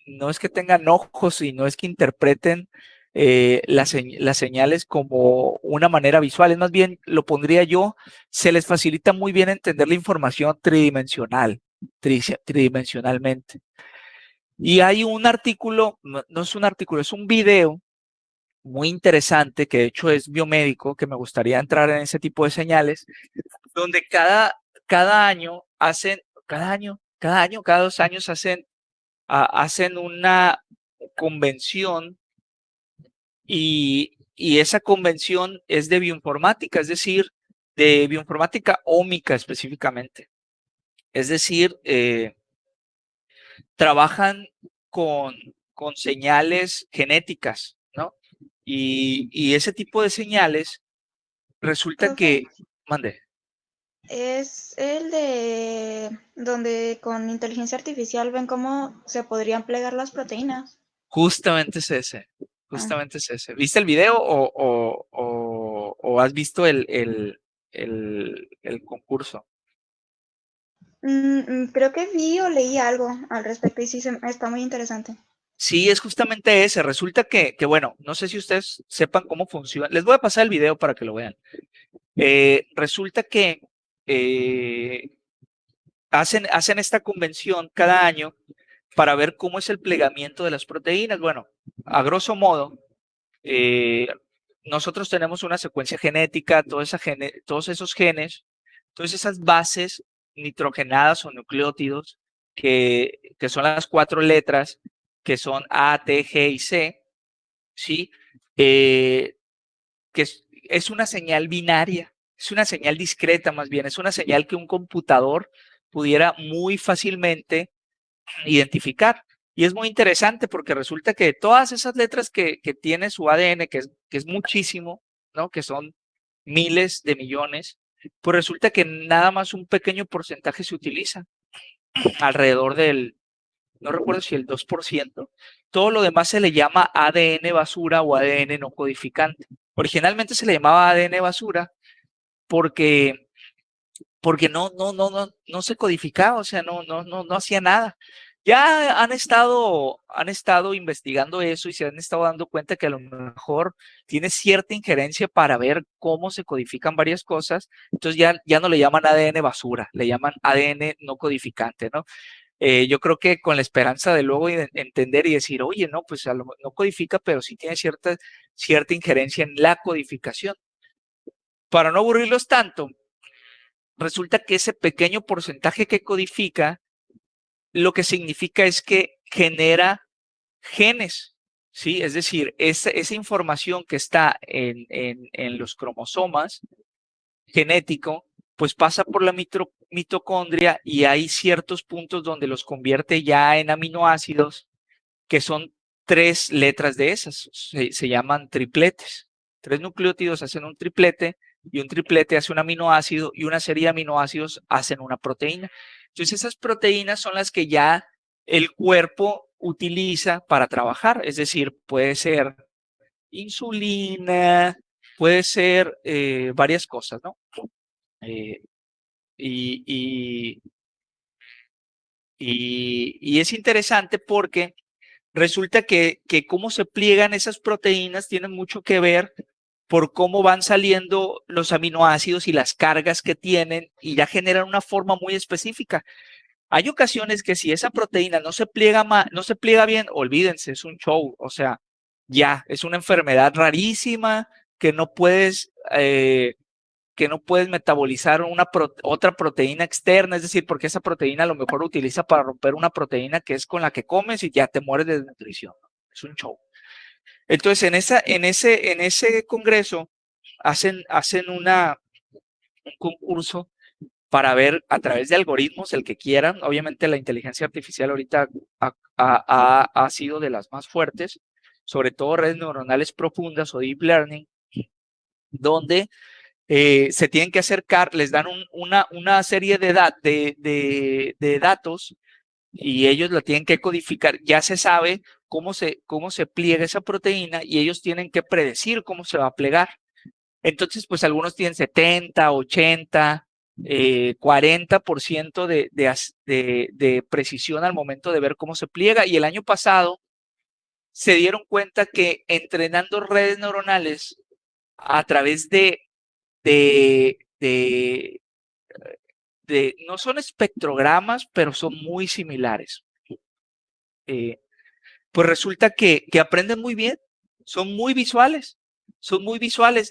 no es que tengan ojos y no es que interpreten las señales como una manera visual, es más bien, lo pondría yo, se les facilita muy bien entender la información tridimensionalmente. Y hay un artículo, no es un artículo, es un video muy interesante, que de hecho es biomédico, que me gustaría entrar en ese tipo de señales, donde cada año hacen, cada 2 años hacen una convención y esa convención es de bioinformática, es decir, de bioinformática ómica específicamente. Es decir, trabajan con, con señales genéticas, ¿no? Y ese tipo de señales resulta Profe, que, mande, es el de donde con inteligencia artificial ven cómo se podrían plegar las proteínas. justamente es ese, Ah. justamente es ese. ¿Viste el video o has visto el concurso? Creo que vi o leí algo al respecto y sí está muy interesante. Sí, es justamente ese. Resulta bueno, no sé si ustedes sepan cómo funciona. Les voy a pasar el video para que lo vean. Resulta que eh, hacen esta convención cada año para ver cómo es el plegamiento de las proteínas. Bueno, a grosso modo, eh, nosotros tenemos una secuencia genética, todos esos genes, todas esas bases nitrogenadas o nucleótidos, que son las 4 letras, que son A, T, G y C, ¿sí? Que es una señal binaria, es una señal discreta más bien, es una señal que un computador pudiera muy fácilmente identificar. Y es muy interesante porque resulta que todas esas letras que tiene su ADN, que es muchísimo, ¿no? Que son miles de millones, pues resulta que nada más un pequeño porcentaje se utiliza, alrededor no recuerdo si el 2%. Todo lo demás se le llama ADN basura o ADN no codificante. Originalmente se le llamaba ADN basura porque no se codificaba, o sea, no hacía nada. Ya han estado investigando eso y se han estado dando cuenta que a lo mejor tiene cierta injerencia para ver cómo se codifican varias cosas. Entonces ya no le llaman ADN basura, le llaman ADN no codificante, ¿no? Yo creo que con la esperanza de luego entender y decir, oye, no, pues no codifica, pero sí tiene cierta injerencia en la codificación. Para no aburrirlos tanto, resulta que ese pequeño porcentaje que codifica, lo que significa es que genera genes, ¿sí? Es decir, esa información que está en los cromosomas genético, pues pasa por la mitocondria y hay ciertos puntos donde los convierte ya en aminoácidos, que son 3 letras de esas, se llaman tripletes. 3 nucleótidos hacen un triplete y un triplete hace un aminoácido y una serie de aminoácidos hacen una proteína. Entonces esas proteínas son las que ya el cuerpo utiliza para trabajar, es decir, puede ser insulina, puede ser varias cosas, ¿no? Y es interesante porque resulta que cómo se pliegan esas proteínas tiene mucho que ver por cómo van saliendo los aminoácidos y las cargas que tienen y ya generan una forma muy específica. Hay ocasiones que si esa proteína no se pliega bien, olvídense, es un show, o sea, ya, es una enfermedad rarísima que no puedes metabolizar otra proteína externa, es decir, porque esa proteína a lo mejor utiliza para romper una proteína que es con la que comes y ya te mueres de desnutrición. Es un show. Entonces, en ese congreso hacen un concurso para ver a través de algoritmos, el que quieran. Obviamente la inteligencia artificial ahorita ha sido de las más fuertes, sobre todo redes neuronales profundas o deep learning, donde se tienen que acercar, les dan una serie de datos y ellos la tienen que codificar. Ya se sabe cómo se pliega esa proteína y ellos tienen que predecir cómo se va a plegar. Entonces, pues algunos tienen 70, 80, 40% de precisión al momento de ver cómo se pliega. Y el año pasado se dieron cuenta que entrenando redes neuronales a través no son espectrogramas, pero son muy similares. Pues resulta que aprenden muy bien, son muy visuales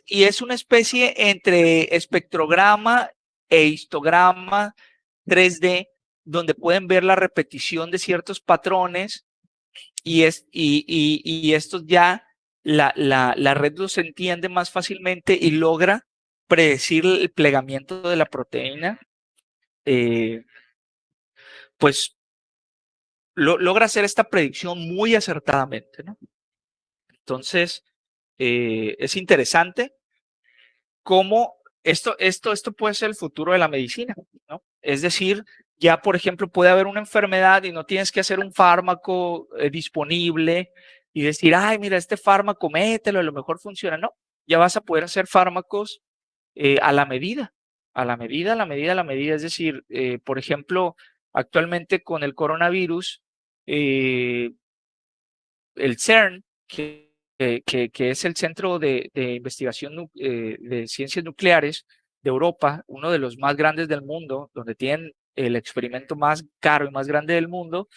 y es una especie entre espectrograma e histograma 3D, donde pueden ver la repetición de ciertos patrones y estos ya la red los entiende más fácilmente y logra predecir el plegamiento de la proteína, pues logra hacer esta predicción muy acertadamente, ¿no? Entonces, es interesante cómo esto puede ser el futuro de la medicina, ¿no? Es decir, ya, por ejemplo, puede haber una enfermedad y no tienes que hacer un fármaco disponible y decir, ay, mira, este fármaco, mételo, a lo mejor funciona. No, ya vas a poder hacer fármacos a la medida. Es decir, por ejemplo, actualmente con el coronavirus, el CERN, que es el Centro de Investigación de Ciencias Nucleares de Europa, uno de los más grandes del mundo, donde tienen el experimento más caro y más grande del mundo,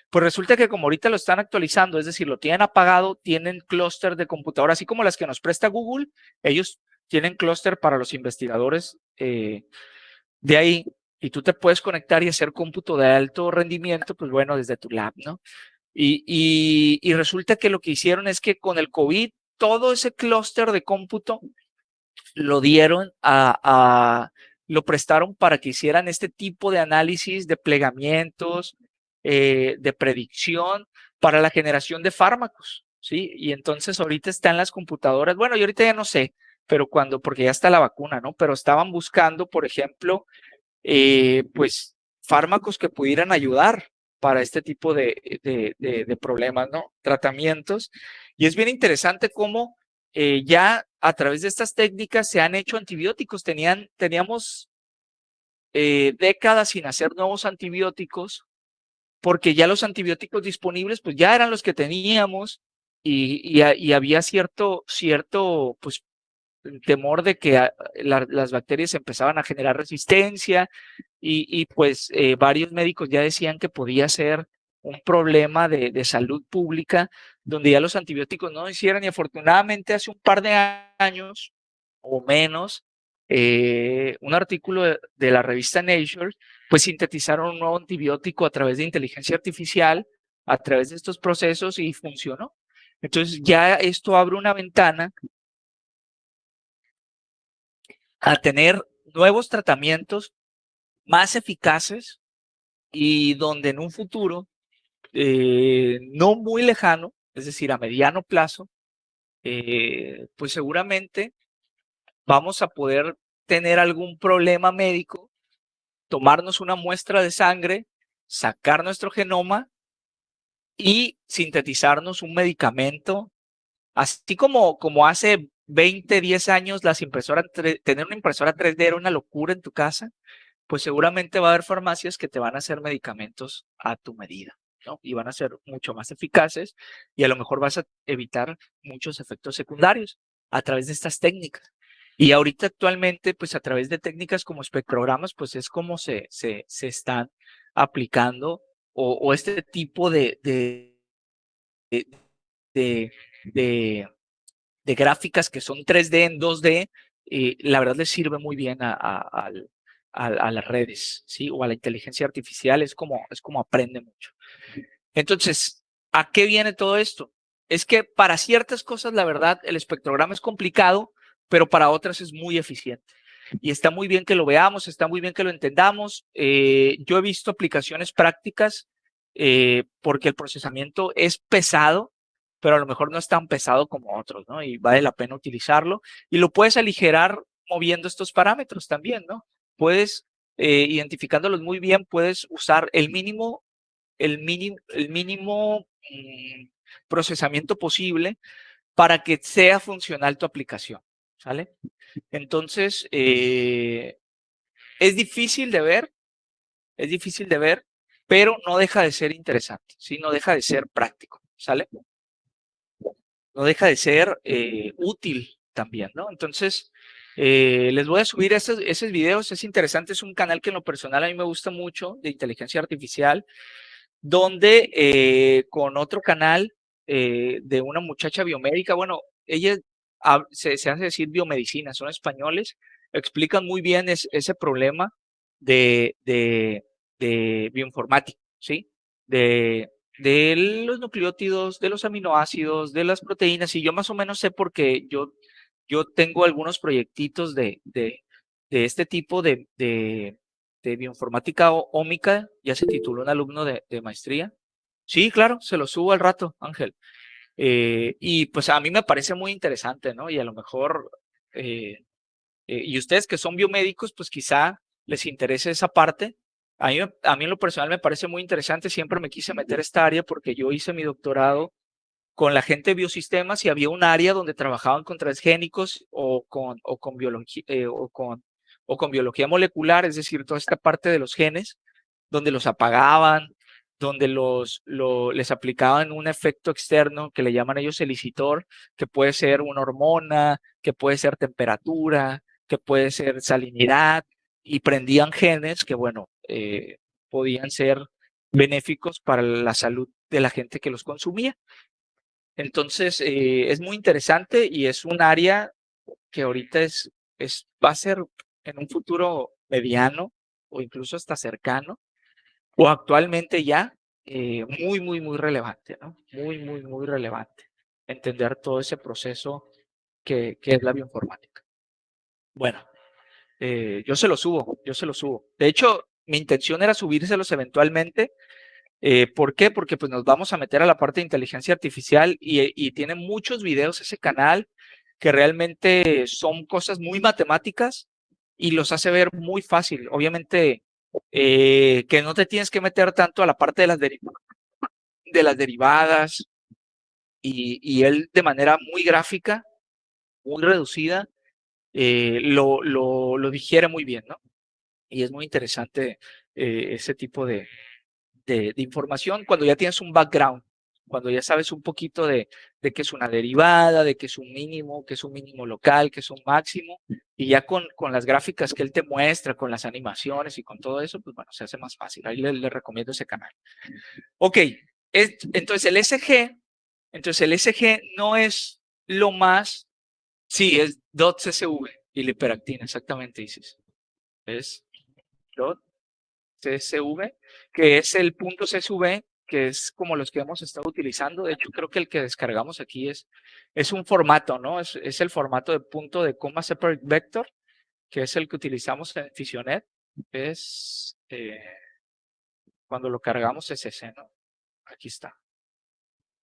pues resulta que como ahorita lo están actualizando, es decir, lo tienen apagado, tienen clúster de computadora, así como las que nos presta Google, ellos tienen clúster para los investigadores de ahí, y tú te puedes conectar y hacer cómputo de alto rendimiento, pues bueno, desde tu lab, ¿no? Y resulta que lo que hicieron es que con el COVID, todo ese clúster de cómputo lo dieron lo prestaron para que hicieran este tipo de análisis de plegamientos, de predicción para la generación de fármacos, ¿sí? Y entonces ahorita están las computadoras, bueno, yo ahorita ya no sé, pero porque ya está la vacuna, ¿no? Pero estaban buscando, por ejemplo, pues fármacos que pudieran ayudar para este tipo de problemas, ¿no? Tratamientos. Y es bien interesante cómo ya a través de estas técnicas se han hecho antibióticos. Teníamos décadas sin hacer nuevos antibióticos, porque ya los antibióticos disponibles pues ya eran los que teníamos y había cierto pues temor de que las bacterias empezaban a generar resistencia y pues varios médicos ya decían que podía ser un problema de salud pública donde ya los antibióticos no hicieran, y afortunadamente hace un par de años o menos, un artículo de la revista Nature, pues sintetizaron un nuevo antibiótico a través de inteligencia artificial, a través de estos procesos, y funcionó. Entonces ya esto abre una ventana a tener nuevos tratamientos más eficaces y donde en un futuro no muy lejano, es decir, a mediano plazo, pues seguramente vamos a poder tener algún problema médico, tomarnos una muestra de sangre, sacar nuestro genoma y sintetizarnos un medicamento, así como hace 20, 10 años las impresoras, tener una impresora 3D era una locura en tu casa, pues seguramente va a haber farmacias que te van a hacer medicamentos a tu medida, ¿no? Y van a ser mucho más eficaces y a lo mejor vas a evitar muchos efectos secundarios a través de estas técnicas. Y ahorita actualmente, pues a través de técnicas como espectrogramas, pues es como se están aplicando o este tipo de, de, de gráficas que son 3D en 2D, la verdad les sirve muy bien a las redes, ¿sí? O a la inteligencia artificial, es como aprende mucho. Entonces, ¿a qué viene todo esto? Es que para ciertas cosas, la verdad, el espectrograma es complicado, pero para otras es muy eficiente. Y está muy bien que lo veamos, está muy bien que lo entendamos. Yo he visto aplicaciones prácticas porque el procesamiento es pesado, pero a lo mejor no es tan pesado como otros, ¿no? Y vale la pena utilizarlo. Y lo puedes aligerar moviendo estos parámetros también, ¿no? Puedes, identificándolos muy bien, puedes usar el mínimo procesamiento posible para que sea funcional tu aplicación, ¿sale? Entonces, es difícil de ver, pero no deja de ser interesante, ¿sí? No deja de ser práctico, ¿sale? No deja de ser útil también, ¿no? Entonces, les voy a subir esos videos, es interesante, es un canal que en lo personal a mí me gusta mucho, de inteligencia artificial, donde con otro canal de una muchacha biomédica, bueno, ella se hace decir biomedicina, son españoles, explican muy bien ese problema de bioinformática, ¿sí? De los nucleótidos, de los aminoácidos, de las proteínas, y yo más o menos sé porque yo tengo algunos proyectitos de este tipo de bioinformática ómica, ya se tituló un alumno de maestría. Sí, claro, se lo subo al rato, Ángel. Y pues a mí me parece muy interesante, ¿no? Y a lo mejor, y ustedes que son biomédicos, pues quizá les interese esa parte. A mí en lo personal me parece muy interesante, siempre me quise meter esta área porque yo hice mi doctorado con la gente de biosistemas y había un área donde trabajaban con transgénicos o con biología, o con biología molecular, es decir, toda esta parte de los genes, donde los apagaban, donde les aplicaban un efecto externo que le llaman ellos elicitor, que puede ser una hormona, que puede ser temperatura, que puede ser salinidad, y prendían genes que, bueno, podían ser benéficos para la salud de la gente que los consumía. Entonces, es muy interesante y es un área que ahorita va a ser en un futuro mediano o incluso hasta cercano, o actualmente ya muy, muy, muy relevante, ¿no? Muy, muy, muy relevante entender todo ese proceso que es la bioinformática. Bueno, yo se lo subo. De hecho, mi intención era subírselos eventualmente. ¿Por qué? Porque pues nos vamos a meter a la parte de inteligencia artificial y tiene muchos videos ese canal que realmente son cosas muy matemáticas y los hace ver muy fácil. Obviamente que no te tienes que meter tanto a la parte de las derivadas y él de manera muy gráfica muy reducida, lo digiere muy bien, ¿no? Y es muy interesante ese tipo de información cuando ya tienes un background, cuando ya sabes un poquito de qué es una derivada, de qué es un mínimo local, qué es un máximo, y ya con las gráficas que él te muestra, con las animaciones y con todo eso, pues bueno, se hace más fácil. Ahí le recomiendo ese canal. Ok, entonces el SG no es lo más, sí, es .csv y la hiperactina, exactamente dices. Es .csv, que es el punto .csv, que es como los que hemos estado utilizando. De hecho, creo que el que descargamos aquí es un formato, ¿no? Es el formato de punto de coma separate vector, que es el que utilizamos en Fisionet. Es cuando lo cargamos es ese, ¿no? Aquí está.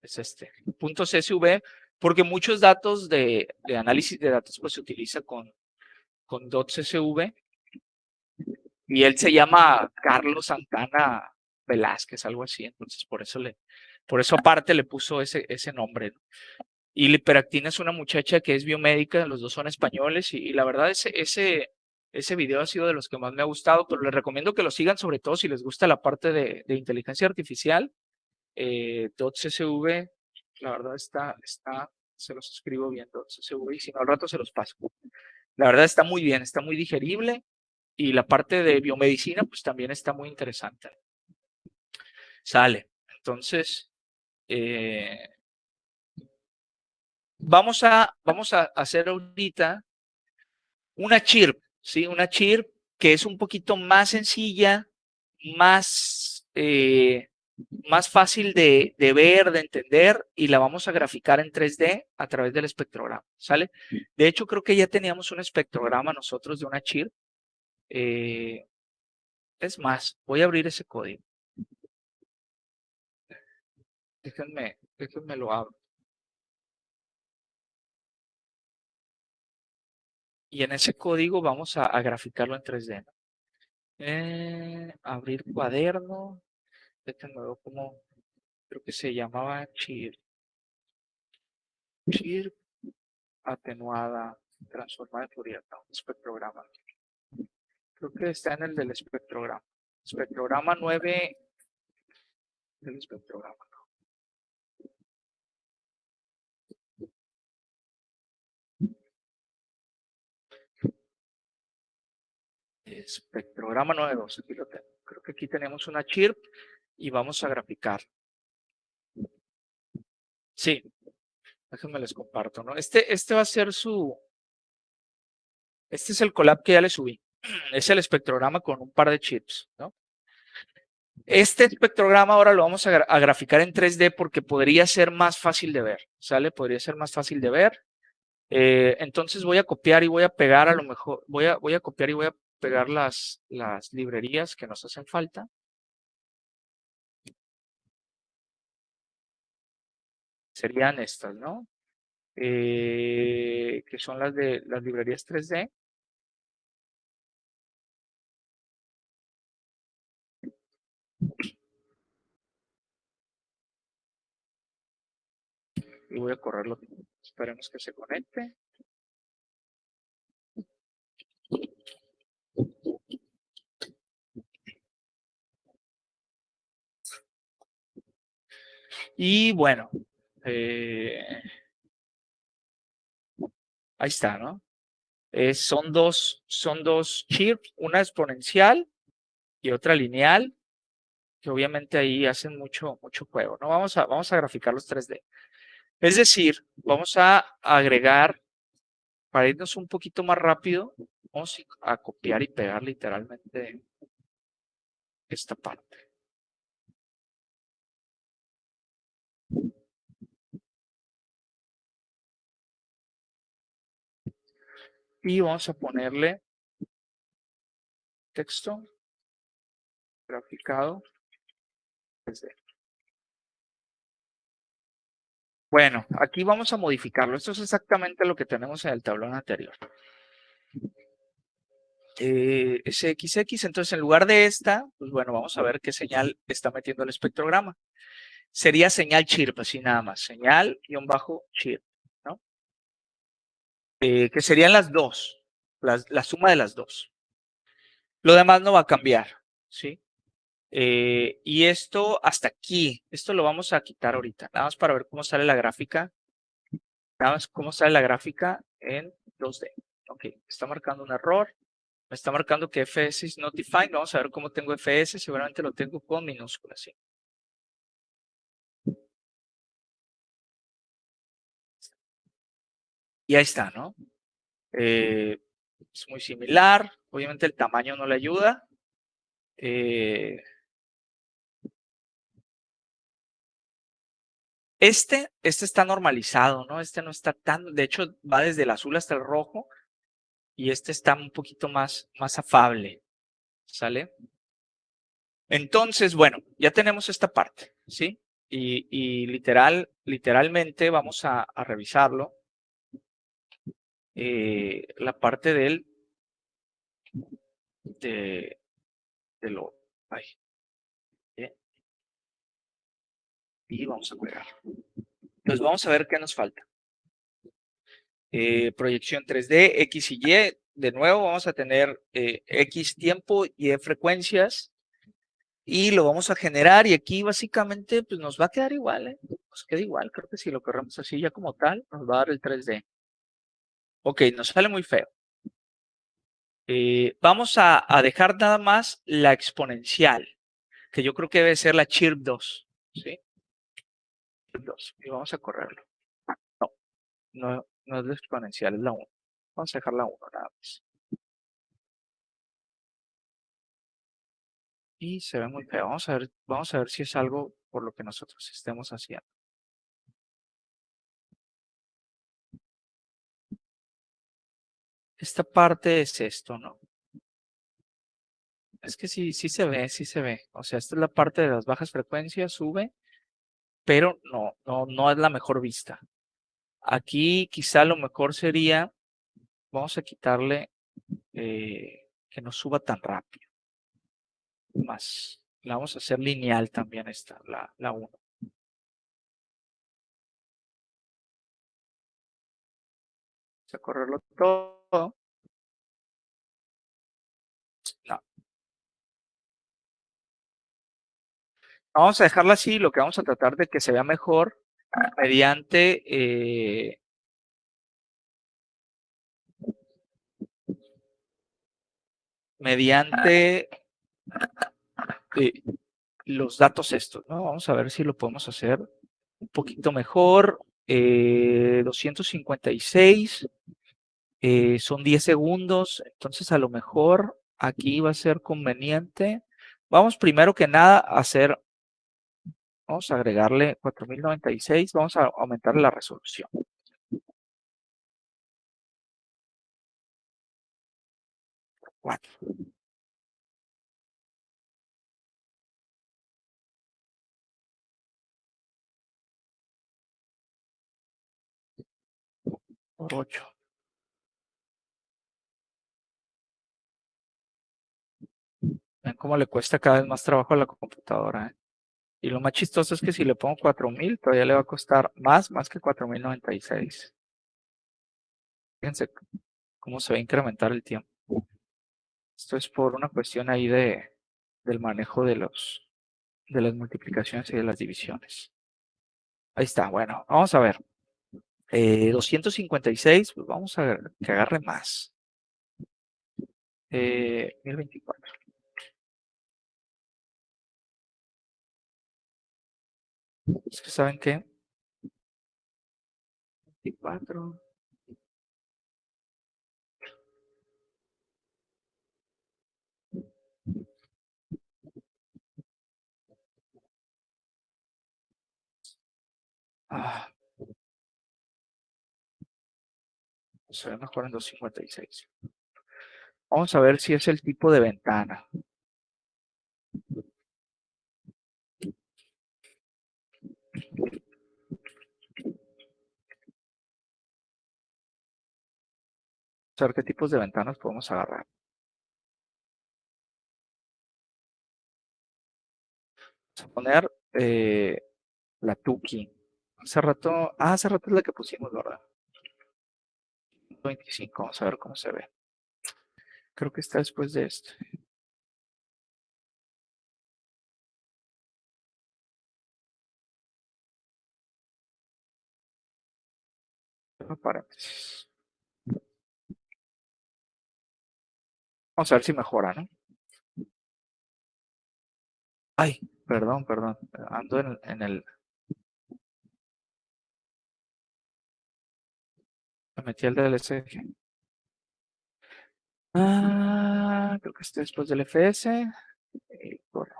Es este. Punto .csv, porque muchos datos de análisis de datos pues se utiliza con .csv. Y él se llama Carlos Santana Velázquez, algo así. Entonces, por eso aparte le puso ese nombre, ¿no? Y la hiperactina es una muchacha que es biomédica, los dos son españoles, y la verdad ese video ha sido de los que más me ha gustado, pero les recomiendo que lo sigan, sobre todo si les gusta la parte de inteligencia artificial. .csv, la verdad se los escribo bien, .csv, y si no al rato se los paso. La verdad está muy bien, está muy digerible. Y la parte de biomedicina, pues también está muy interesante. Sale. Entonces, vamos a hacer ahorita una chirp, ¿sí? Una chirp que es un poquito más sencilla, más fácil de ver, de entender, y la vamos a graficar en 3D a través del espectrograma, ¿sale? De hecho, creo que ya teníamos un espectrograma nosotros de una chirp. Es más, voy a abrir ese código. Déjenme lo abro. Y en ese código vamos a graficarlo en 3D, ¿no? Abrir cuaderno. Déjenme ver cómo, creo que se llamaba chirp atenuada, transformada en Fourier, no, espectrograma. Creo que está en el del espectrograma. Espectrograma 9 del espectrograma. Espectrograma 9.2, aquí lo tengo. Creo que aquí tenemos una chirp y vamos a graficar. Sí, déjenme les comparto, ¿no? Este va a ser este es el collab que ya le subí. Es el espectrograma con un par de chips, ¿no? Este espectrograma ahora lo vamos a graficar en 3D porque podría ser más fácil de ver, ¿sale? Podría ser más fácil de ver. Entonces voy a copiar y voy a pegar, a lo mejor, voy a copiar y voy a pegar las librerías que nos hacen falta. Serían estas, ¿no? Que son las de las librerías 3D. Y voy a correrlo. Esperemos que se conecte. Y bueno, ahí está, ¿no? Son dos chips, una exponencial y otra lineal, que obviamente ahí hacen mucho juego, ¿no? Vamos a graficar los 3D. Es decir, vamos a agregar, para irnos un poquito más rápido, vamos a copiar y pegar literalmente esta parte. Y vamos a ponerle texto graficado 3D. Bueno, aquí vamos a modificarlo. Esto es exactamente lo que tenemos en el tablón anterior. SXX, entonces en lugar de esta, pues bueno, vamos a ver qué señal está metiendo el espectrograma. Sería señal chirp, así nada más. Señal-chirp, ¿no? que serían las dos, la suma de las dos. Lo demás no va a cambiar, ¿sí? Y esto hasta aquí, esto lo vamos a quitar ahorita, nada más para ver cómo sale la gráfica. Nada más cómo sale la gráfica en 2D. Ok, está marcando un error. Me está marcando que FS is not defined. Vamos a ver cómo tengo FS. Seguramente lo tengo con minúsculas, ¿sí? Y ahí está, ¿no? Es muy similar. Obviamente el tamaño no le ayuda. Este está normalizado, ¿no? Este no está tan, de hecho va desde el azul hasta el rojo y este está un poquito más afable, ¿sale? Entonces, bueno, ya tenemos esta parte, ¿sí? Y literalmente vamos a revisarlo. La parte de lo, ay, bien, y vamos a cuidar. Entonces vamos a ver qué nos falta. Proyección 3D, X y Y. De nuevo vamos a tener X tiempo y Y frecuencias. Y lo vamos a generar y aquí básicamente pues nos va a quedar igual, ¿eh? Nos queda igual, creo que si lo corremos así ya como tal, nos va a dar el 3D. Ok, nos sale muy feo. Vamos a dejar nada más la exponencial, que yo creo que debe ser la chirp 2, ¿sí? Chirp 2, y vamos a correrlo. No es la exponencial, es la 1. Vamos a dejar la 1 nada más. Y se ve muy feo. Vamos a ver si es algo por lo que nosotros estemos haciendo. Esta parte es esto, ¿no? Es que sí se ve, sí se ve. O sea, esta es la parte de las bajas frecuencias, sube, pero no es la mejor vista. Aquí quizá lo mejor sería, vamos a quitarle que no suba tan rápido. Más, la vamos a hacer lineal también esta, la 1. Vamos a correrlo todo. No. Vamos a dejarla así, lo que vamos a tratar de que se vea mejor mediante los datos estos, ¿no? Vamos a ver si lo podemos hacer un poquito mejor. 256 son 10 segundos, entonces a lo mejor aquí va a ser conveniente. Vamos primero que nada a hacer, vamos a agregarle 4096, vamos a aumentar la resolución. 4. Por 8. Ven cómo le cuesta cada vez más trabajo a la computadora, ¿eh? Y lo más chistoso es que si le pongo 4000, todavía le va a costar más que 4096. Fíjense cómo se va a incrementar el tiempo. Esto es por una cuestión ahí del manejo de las multiplicaciones y de las divisiones. Ahí está, bueno, vamos a ver. 256, pues vamos a ver que agarre más. 1024. Es que, ¿saben qué? 24. Se ve mejor en 256. Vamos a ver si es el tipo de ventana. A ver qué tipos de ventanas podemos agarrar. Vamos a poner la Tuki. Hace rato es la que pusimos, ¿verdad? 25. Vamos a ver cómo se ve. Creo que está después de esto. Paréntesis. Vamos a ver si mejora, ¿no? Ay, perdón. Ando en el... Me metí el DLC. Creo que está después del FS. Corre.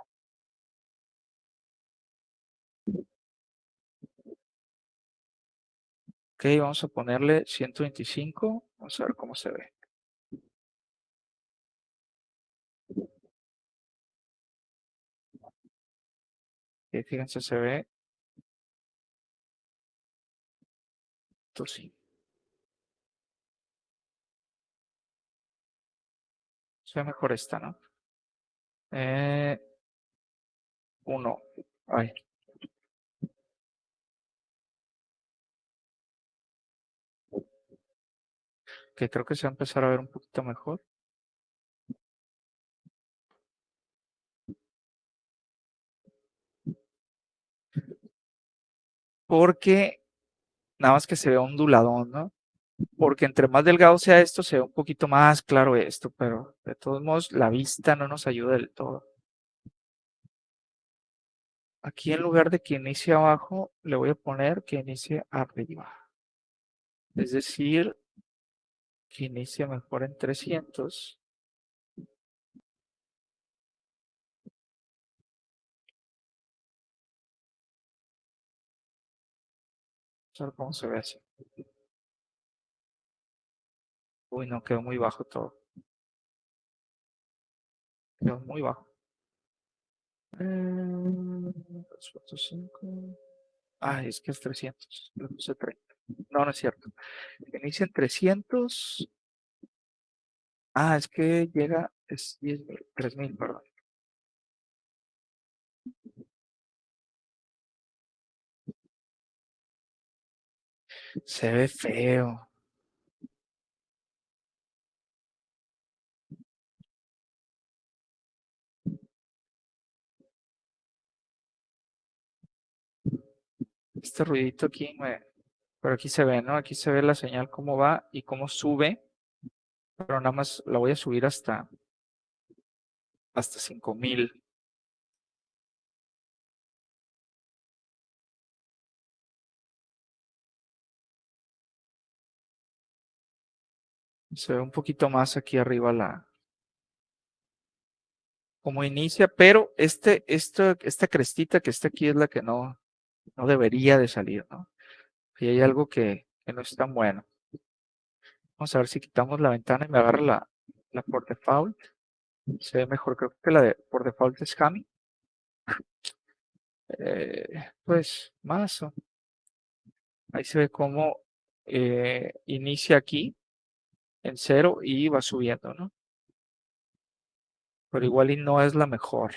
Ok, vamos a ponerle 125. Vamos a ver cómo se ve. Ok, fíjense, se ve. Esto sí. Se ve mejor esta, ¿no? 1. Ay. Que creo que se va a empezar a ver un poquito mejor. Porque nada más que se ve onduladón, ¿no? Porque entre más delgado sea esto, se ve un poquito más claro esto, pero de todos modos la vista no nos ayuda del todo. Aquí en lugar de que inicie abajo, le voy a poner que inicie arriba. Es decir, que inicie mejor en 300. Vamos a ver cómo se ve así. Uy, no, quedó muy bajo todo. Quedó muy bajo. 2.5. Es que es 300. Le puse 30. No, no es cierto. Inicia en 300. Es que llega, es 10.000, 3.000, perdón. Se ve feo. Este ruidito aquí pero aquí se ve, ¿no? Aquí se ve la señal cómo va y cómo sube. Pero nada más la voy a subir hasta 5.000. Se ve un poquito más aquí arriba como inicia, pero esta crestita que está aquí es la que no debería de salir, ¿no? Y hay algo que no es tan bueno. Vamos a ver si quitamos la ventana y me agarra la por default. Se ve mejor, creo que la de por default es Hami. Pues más. Ahí se ve cómo inicia aquí en 0 y va subiendo, ¿no? Pero igual y no es la mejor.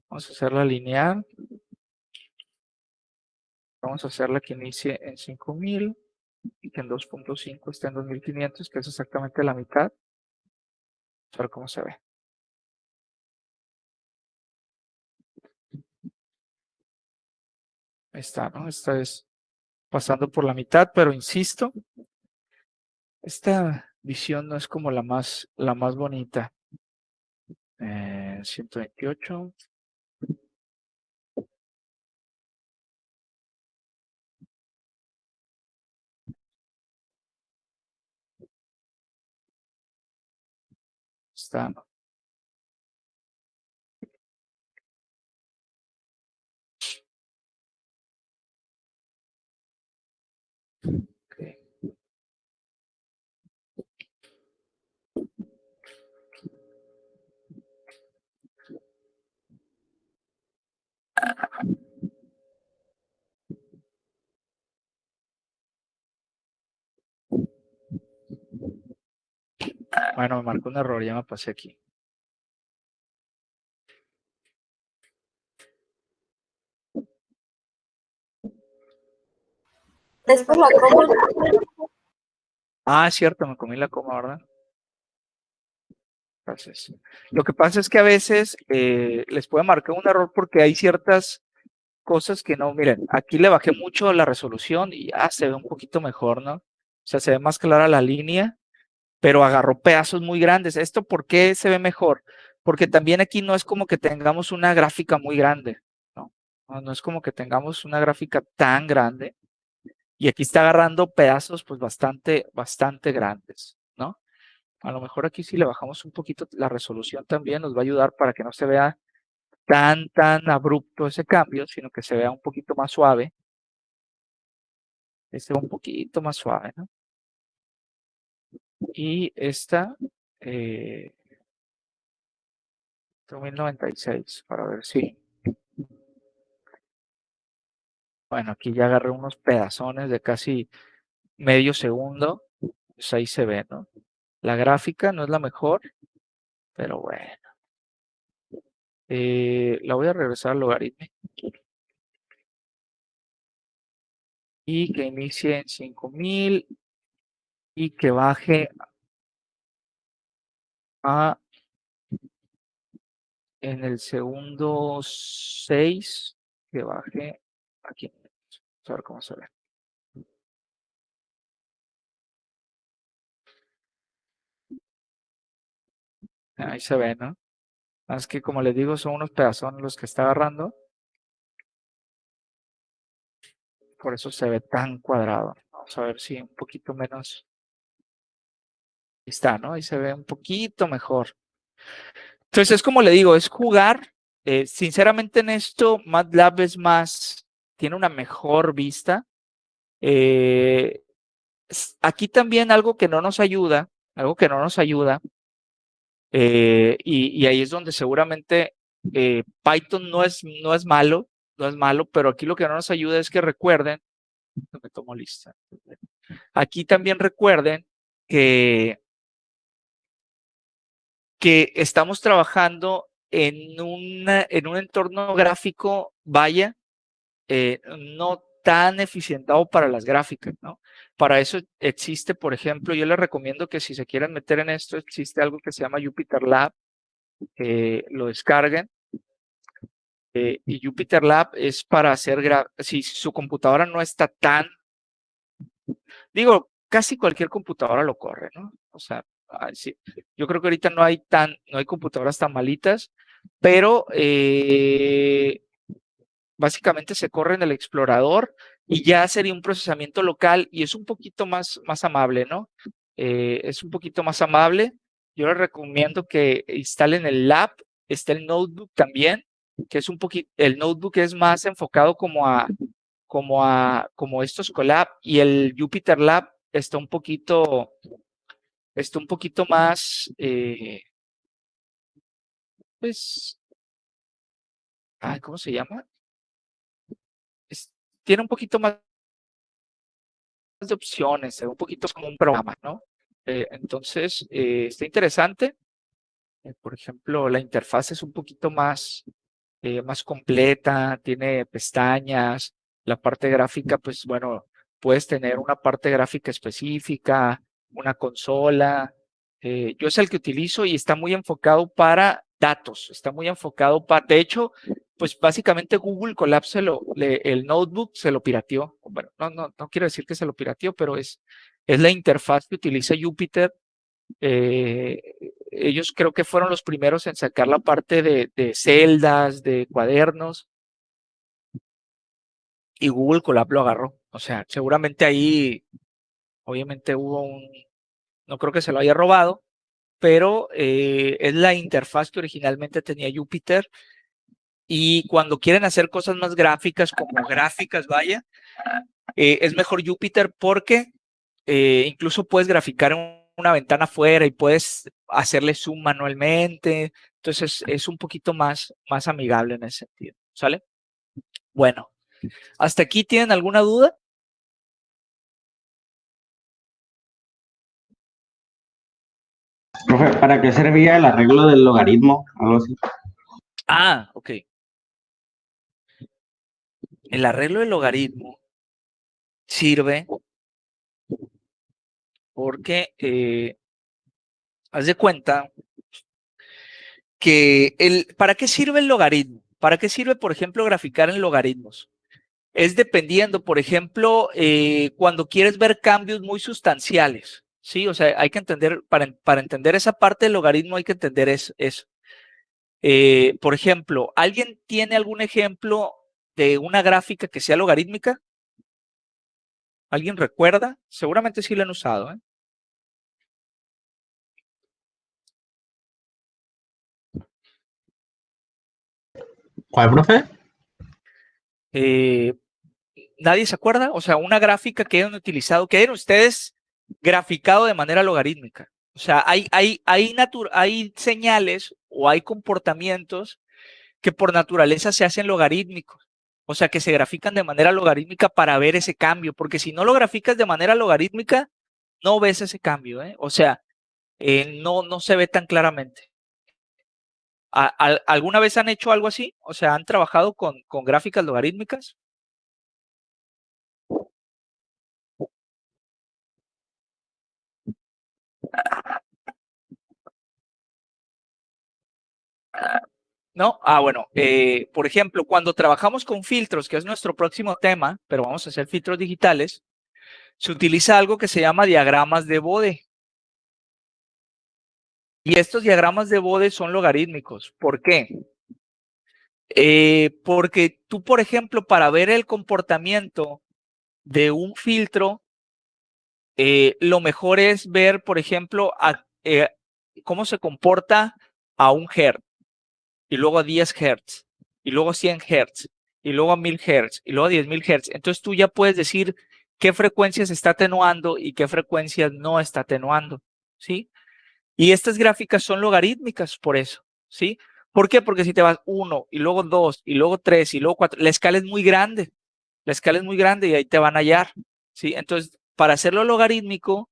Vamos a hacerla lineal. Vamos a hacerla que inicie en 5.000 y que en 2.5 esté en 2.500, que es exactamente la mitad. Vamos a ver cómo se ve. Ahí está, ¿no? Esta es pasando por la mitad, pero insisto, esta visión no es como la más bonita. 128. Está, ¿no? Okay. Bueno, me marcó un error, ya me pasé aquí. Después la Ah, es cierto, me comí la coma, ¿verdad? Entonces, lo que pasa es que a veces les puede marcar un error porque hay ciertas cosas que no, miren, aquí le bajé mucho la resolución y ya se ve un poquito mejor, ¿no? O sea, se ve más clara la línea, pero agarró pedazos muy grandes. ¿Esto por qué se ve mejor? Porque también aquí no es como que tengamos una gráfica muy grande, ¿no? No es como que tengamos una gráfica tan grande y aquí está agarrando pedazos pues bastante grandes, ¿no? A lo mejor aquí si le bajamos un poquito la resolución también nos va a ayudar para que no se vea tan abrupto ese cambio, sino que se vea un poquito más suave. Este va un poquito más suave, ¿no? Y esta, 1096, para ver si. Bueno, aquí ya agarré unos pedazones de casi medio segundo. Pues ahí se ve, ¿no? La gráfica no es la mejor, pero bueno. La voy a regresar al logaritmo y que inicie en 5000 y que baje a en el segundo 6, que baje aquí. Vamos a ver cómo se ve. Ahí se ve, ¿no? Más que como les digo, son unos pedazones los que está agarrando. Por eso se ve tan cuadrado. Vamos a ver si un poquito menos. Ahí está, ¿no? Ahí se ve un poquito mejor. Entonces es como le digo, es jugar. Sinceramente en esto, MATLAB es más, tiene una mejor vista. Aquí también algo que no nos ayuda, y ahí es donde seguramente Python no es malo, pero aquí lo que no nos ayuda es que recuerden, me tomo lista. Aquí también recuerden que, que estamos trabajando en un entorno gráfico, vaya, no tan eficientado para las gráficas, ¿no? Para eso existe, por ejemplo, yo les recomiendo que si se quieren meter en esto, existe algo que se llama Jupyter Lab, lo descarguen. Y Jupyter Lab es para hacer, si su computadora no está tan, digo, casi cualquier computadora lo corre, ¿no? O sea, sí, yo creo que ahorita no hay computadoras tan malitas, pero básicamente se corre en el explorador y ya sería un procesamiento local y es un poquito más amable, ¿no? Es un poquito más amable. Yo les recomiendo que instalen el lab, está el notebook también, que es un poquito, el notebook es más enfocado como estos Colab y el Jupyter Lab está un poquito más, pues, ¿cómo se llama? Tiene un poquito más de opciones, un poquito como un programa, ¿no? Entonces, está interesante. Por ejemplo, la interfaz es un poquito más completa, tiene pestañas, la parte gráfica, pues bueno, puedes tener una parte gráfica específica, una consola. Yo es el que utilizo y está muy enfocado para datos, está muy enfocado para, de hecho, pues básicamente Google Colab el notebook se lo pirateó. Bueno, no quiero decir que se lo pirateó, pero es la interfaz que utiliza Jupyter. Ellos creo que fueron los primeros en sacar la parte de celdas, de cuadernos, y Google Colab lo agarró. O sea, seguramente ahí, obviamente no creo que se lo haya robado, pero es la interfaz que originalmente tenía Jupyter. Y cuando quieren hacer cosas más gráficas, como gráficas, vaya, es mejor Jupyter porque incluso puedes graficar en una ventana afuera y puedes hacerle zoom manualmente. Entonces es un poquito más amigable en ese sentido. ¿Sale? Bueno, ¿hasta aquí tienen alguna duda? Profe, ¿para qué servía el arreglo del logaritmo? Algo así. Ok. El arreglo del logaritmo sirve porque haz de cuenta que ¿para qué sirve el logaritmo? ¿Para qué sirve, por ejemplo, graficar en logaritmos? Es dependiendo, por ejemplo, cuando quieres ver cambios muy sustanciales, ¿sí? O sea, hay que entender, para entender esa parte del logaritmo hay que entender eso. Por ejemplo, ¿alguien tiene algún ejemplo de una gráfica que sea logarítmica? ¿Alguien recuerda? Seguramente sí lo han usado, ¿eh? ¿Cuál, profe? ¿Nadie se acuerda? O sea, una gráfica que hayan utilizado, que hayan ustedes graficado de manera logarítmica. O sea, hay señales o hay comportamientos que por naturaleza se hacen logarítmicos. O sea, que se grafican de manera logarítmica para ver ese cambio, porque si no lo graficas de manera logarítmica, no ves ese cambio, ¿eh? O sea, no se ve tan claramente. ¿Alguna vez han hecho algo así? O sea, ¿han trabajado con gráficas logarítmicas? ¿No? Bueno, por ejemplo, cuando trabajamos con filtros, que es nuestro próximo tema, pero vamos a hacer filtros digitales, se utiliza algo que se llama diagramas de Bode. Y estos diagramas de Bode son logarítmicos. ¿Por qué? Porque tú, por ejemplo, para ver el comportamiento de un filtro, lo mejor es ver, por ejemplo, cómo se comporta a 1 Hz, y luego a 10 Hz, y luego a 100 Hz, y luego a 1000 Hz, y luego a 10.000 Hz. Entonces tú ya puedes decir qué frecuencias está atenuando y qué frecuencias no está atenuando, ¿sí? Y estas gráficas son logarítmicas por eso, ¿sí? ¿Por qué? Porque si te vas 1, y luego 2, y luego 3, y luego 4, la escala es muy grande. La escala es muy grande y ahí te van a hallar, ¿sí? Entonces, para hacerlo logarítmico,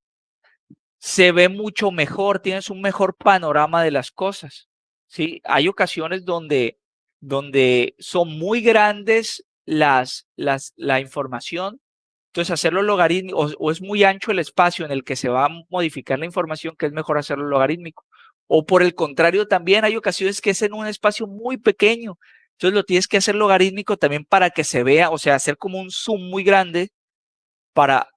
se ve mucho mejor, tienes un mejor panorama de las cosas, ¿sí? Hay ocasiones donde son muy grandes la información, entonces hacerlo logarítmico, o es muy ancho el espacio en el que se va a modificar la información, que es mejor hacerlo logarítmico. O por el contrario, también hay ocasiones que es en un espacio muy pequeño, entonces lo tienes que hacer logarítmico también para que se vea, o sea, hacer como un zoom muy grande para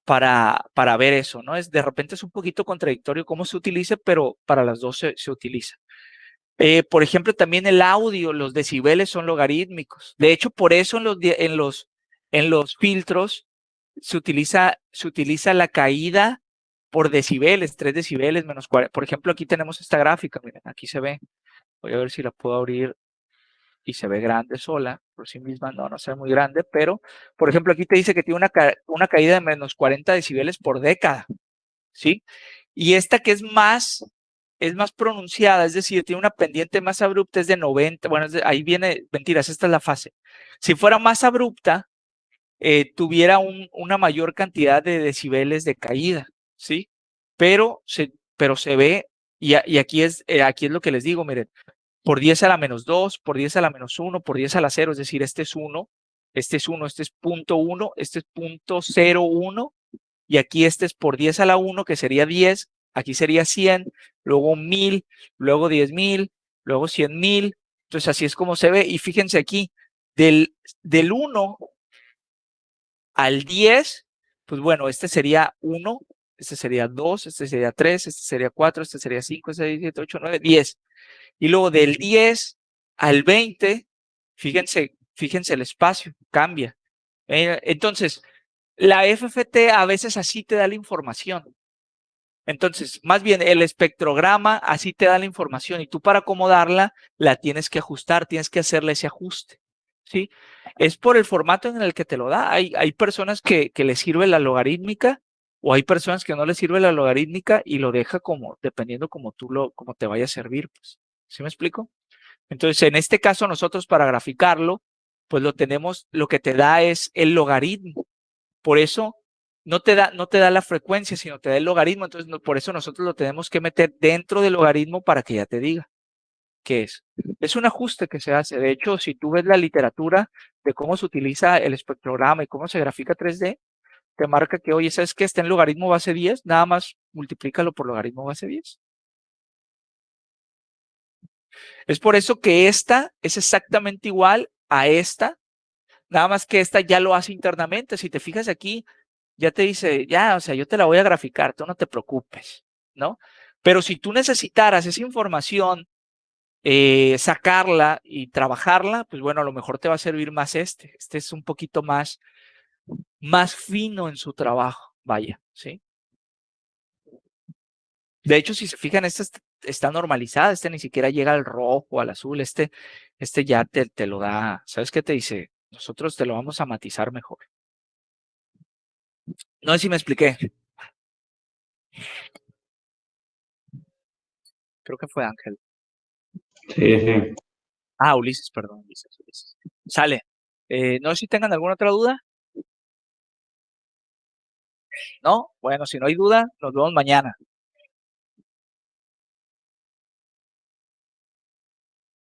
ver eso, ¿no? De repente es un poquito contradictorio cómo se utilice, pero para las dos se utiliza. Por ejemplo, también el audio, los decibeles son logarítmicos. De hecho, por eso en los filtros se utiliza la caída por decibeles, 3 decibeles menos 40. Por ejemplo, aquí tenemos esta gráfica, miren, aquí se ve. Voy a ver si la puedo abrir y se ve grande sola, por sí misma no se ve muy grande, pero, por ejemplo, aquí te dice que tiene una caída de menos 40 decibeles por década, ¿sí? Y esta que es más pronunciada, es decir, tiene una pendiente más abrupta, es de 90, bueno, ahí viene, mentiras, esta es la fase. Si fuera más abrupta, tuviera una mayor cantidad de decibeles de caída, ¿sí? Pero se ve, y aquí es lo que les digo, miren, por 10 a la menos 2, por 10 a la menos 1, por 10 a la 0, es decir, este es 1, este es 1, este es 0.1, este es 0.01, y aquí este es por 10 a la 1, que sería 10, aquí sería 100, luego 1000, luego 10.000, luego 100.000, entonces así es como se ve, y fíjense aquí, del 1 al 10, pues bueno, este sería 1, este sería 2, este sería 3, este sería 4, este sería 5, este sería 7, 8, 9, 10. Y luego del 10 al 20, fíjense el espacio, cambia. Entonces, la FFT a veces así te da la información. Entonces, más bien el espectrograma así te da la información y tú para acomodarla la tienes que ajustar, tienes que hacerle ese ajuste, ¿sí? Es por el formato en el que te lo da. Hay personas que les sirve la logarítmica o hay personas que no les sirve la logarítmica y lo deja como, dependiendo como como te vaya a servir, pues. ¿Sí me explico? Entonces, en este caso, nosotros para graficarlo, pues lo que te da es el logaritmo. Por eso no te da la frecuencia, sino te da el logaritmo. Entonces, por eso nosotros lo tenemos que meter dentro del logaritmo para que ya te diga qué es. Es un ajuste que se hace. De hecho, si tú ves la literatura de cómo se utiliza el espectrograma y cómo se grafica 3D, te marca que, oye, ¿sabes qué? Está en logaritmo base 10, nada más multiplícalo por logaritmo base 10. Es por eso que esta es exactamente igual a esta, nada más que esta ya lo hace internamente. Si te fijas aquí, ya te dice, ya, o sea, yo te la voy a graficar, tú no te preocupes, ¿no? Pero si tú necesitaras esa información, sacarla y trabajarla, pues bueno, a lo mejor te va a servir más este. Este es un poquito más fino en su trabajo, vaya, ¿sí? De hecho, si se fijan, esta está normalizada, este ni siquiera llega al rojo, al azul, este ya te lo da. ¿Sabes qué te dice? Nosotros te lo vamos a matizar mejor. No sé si me expliqué. Creo que fue Ángel. Sí, sí. Ah, Ulises, perdón, Ulises. Sale. No sé si tengan alguna otra duda. ¿No? Bueno, si no hay duda, nos vemos mañana.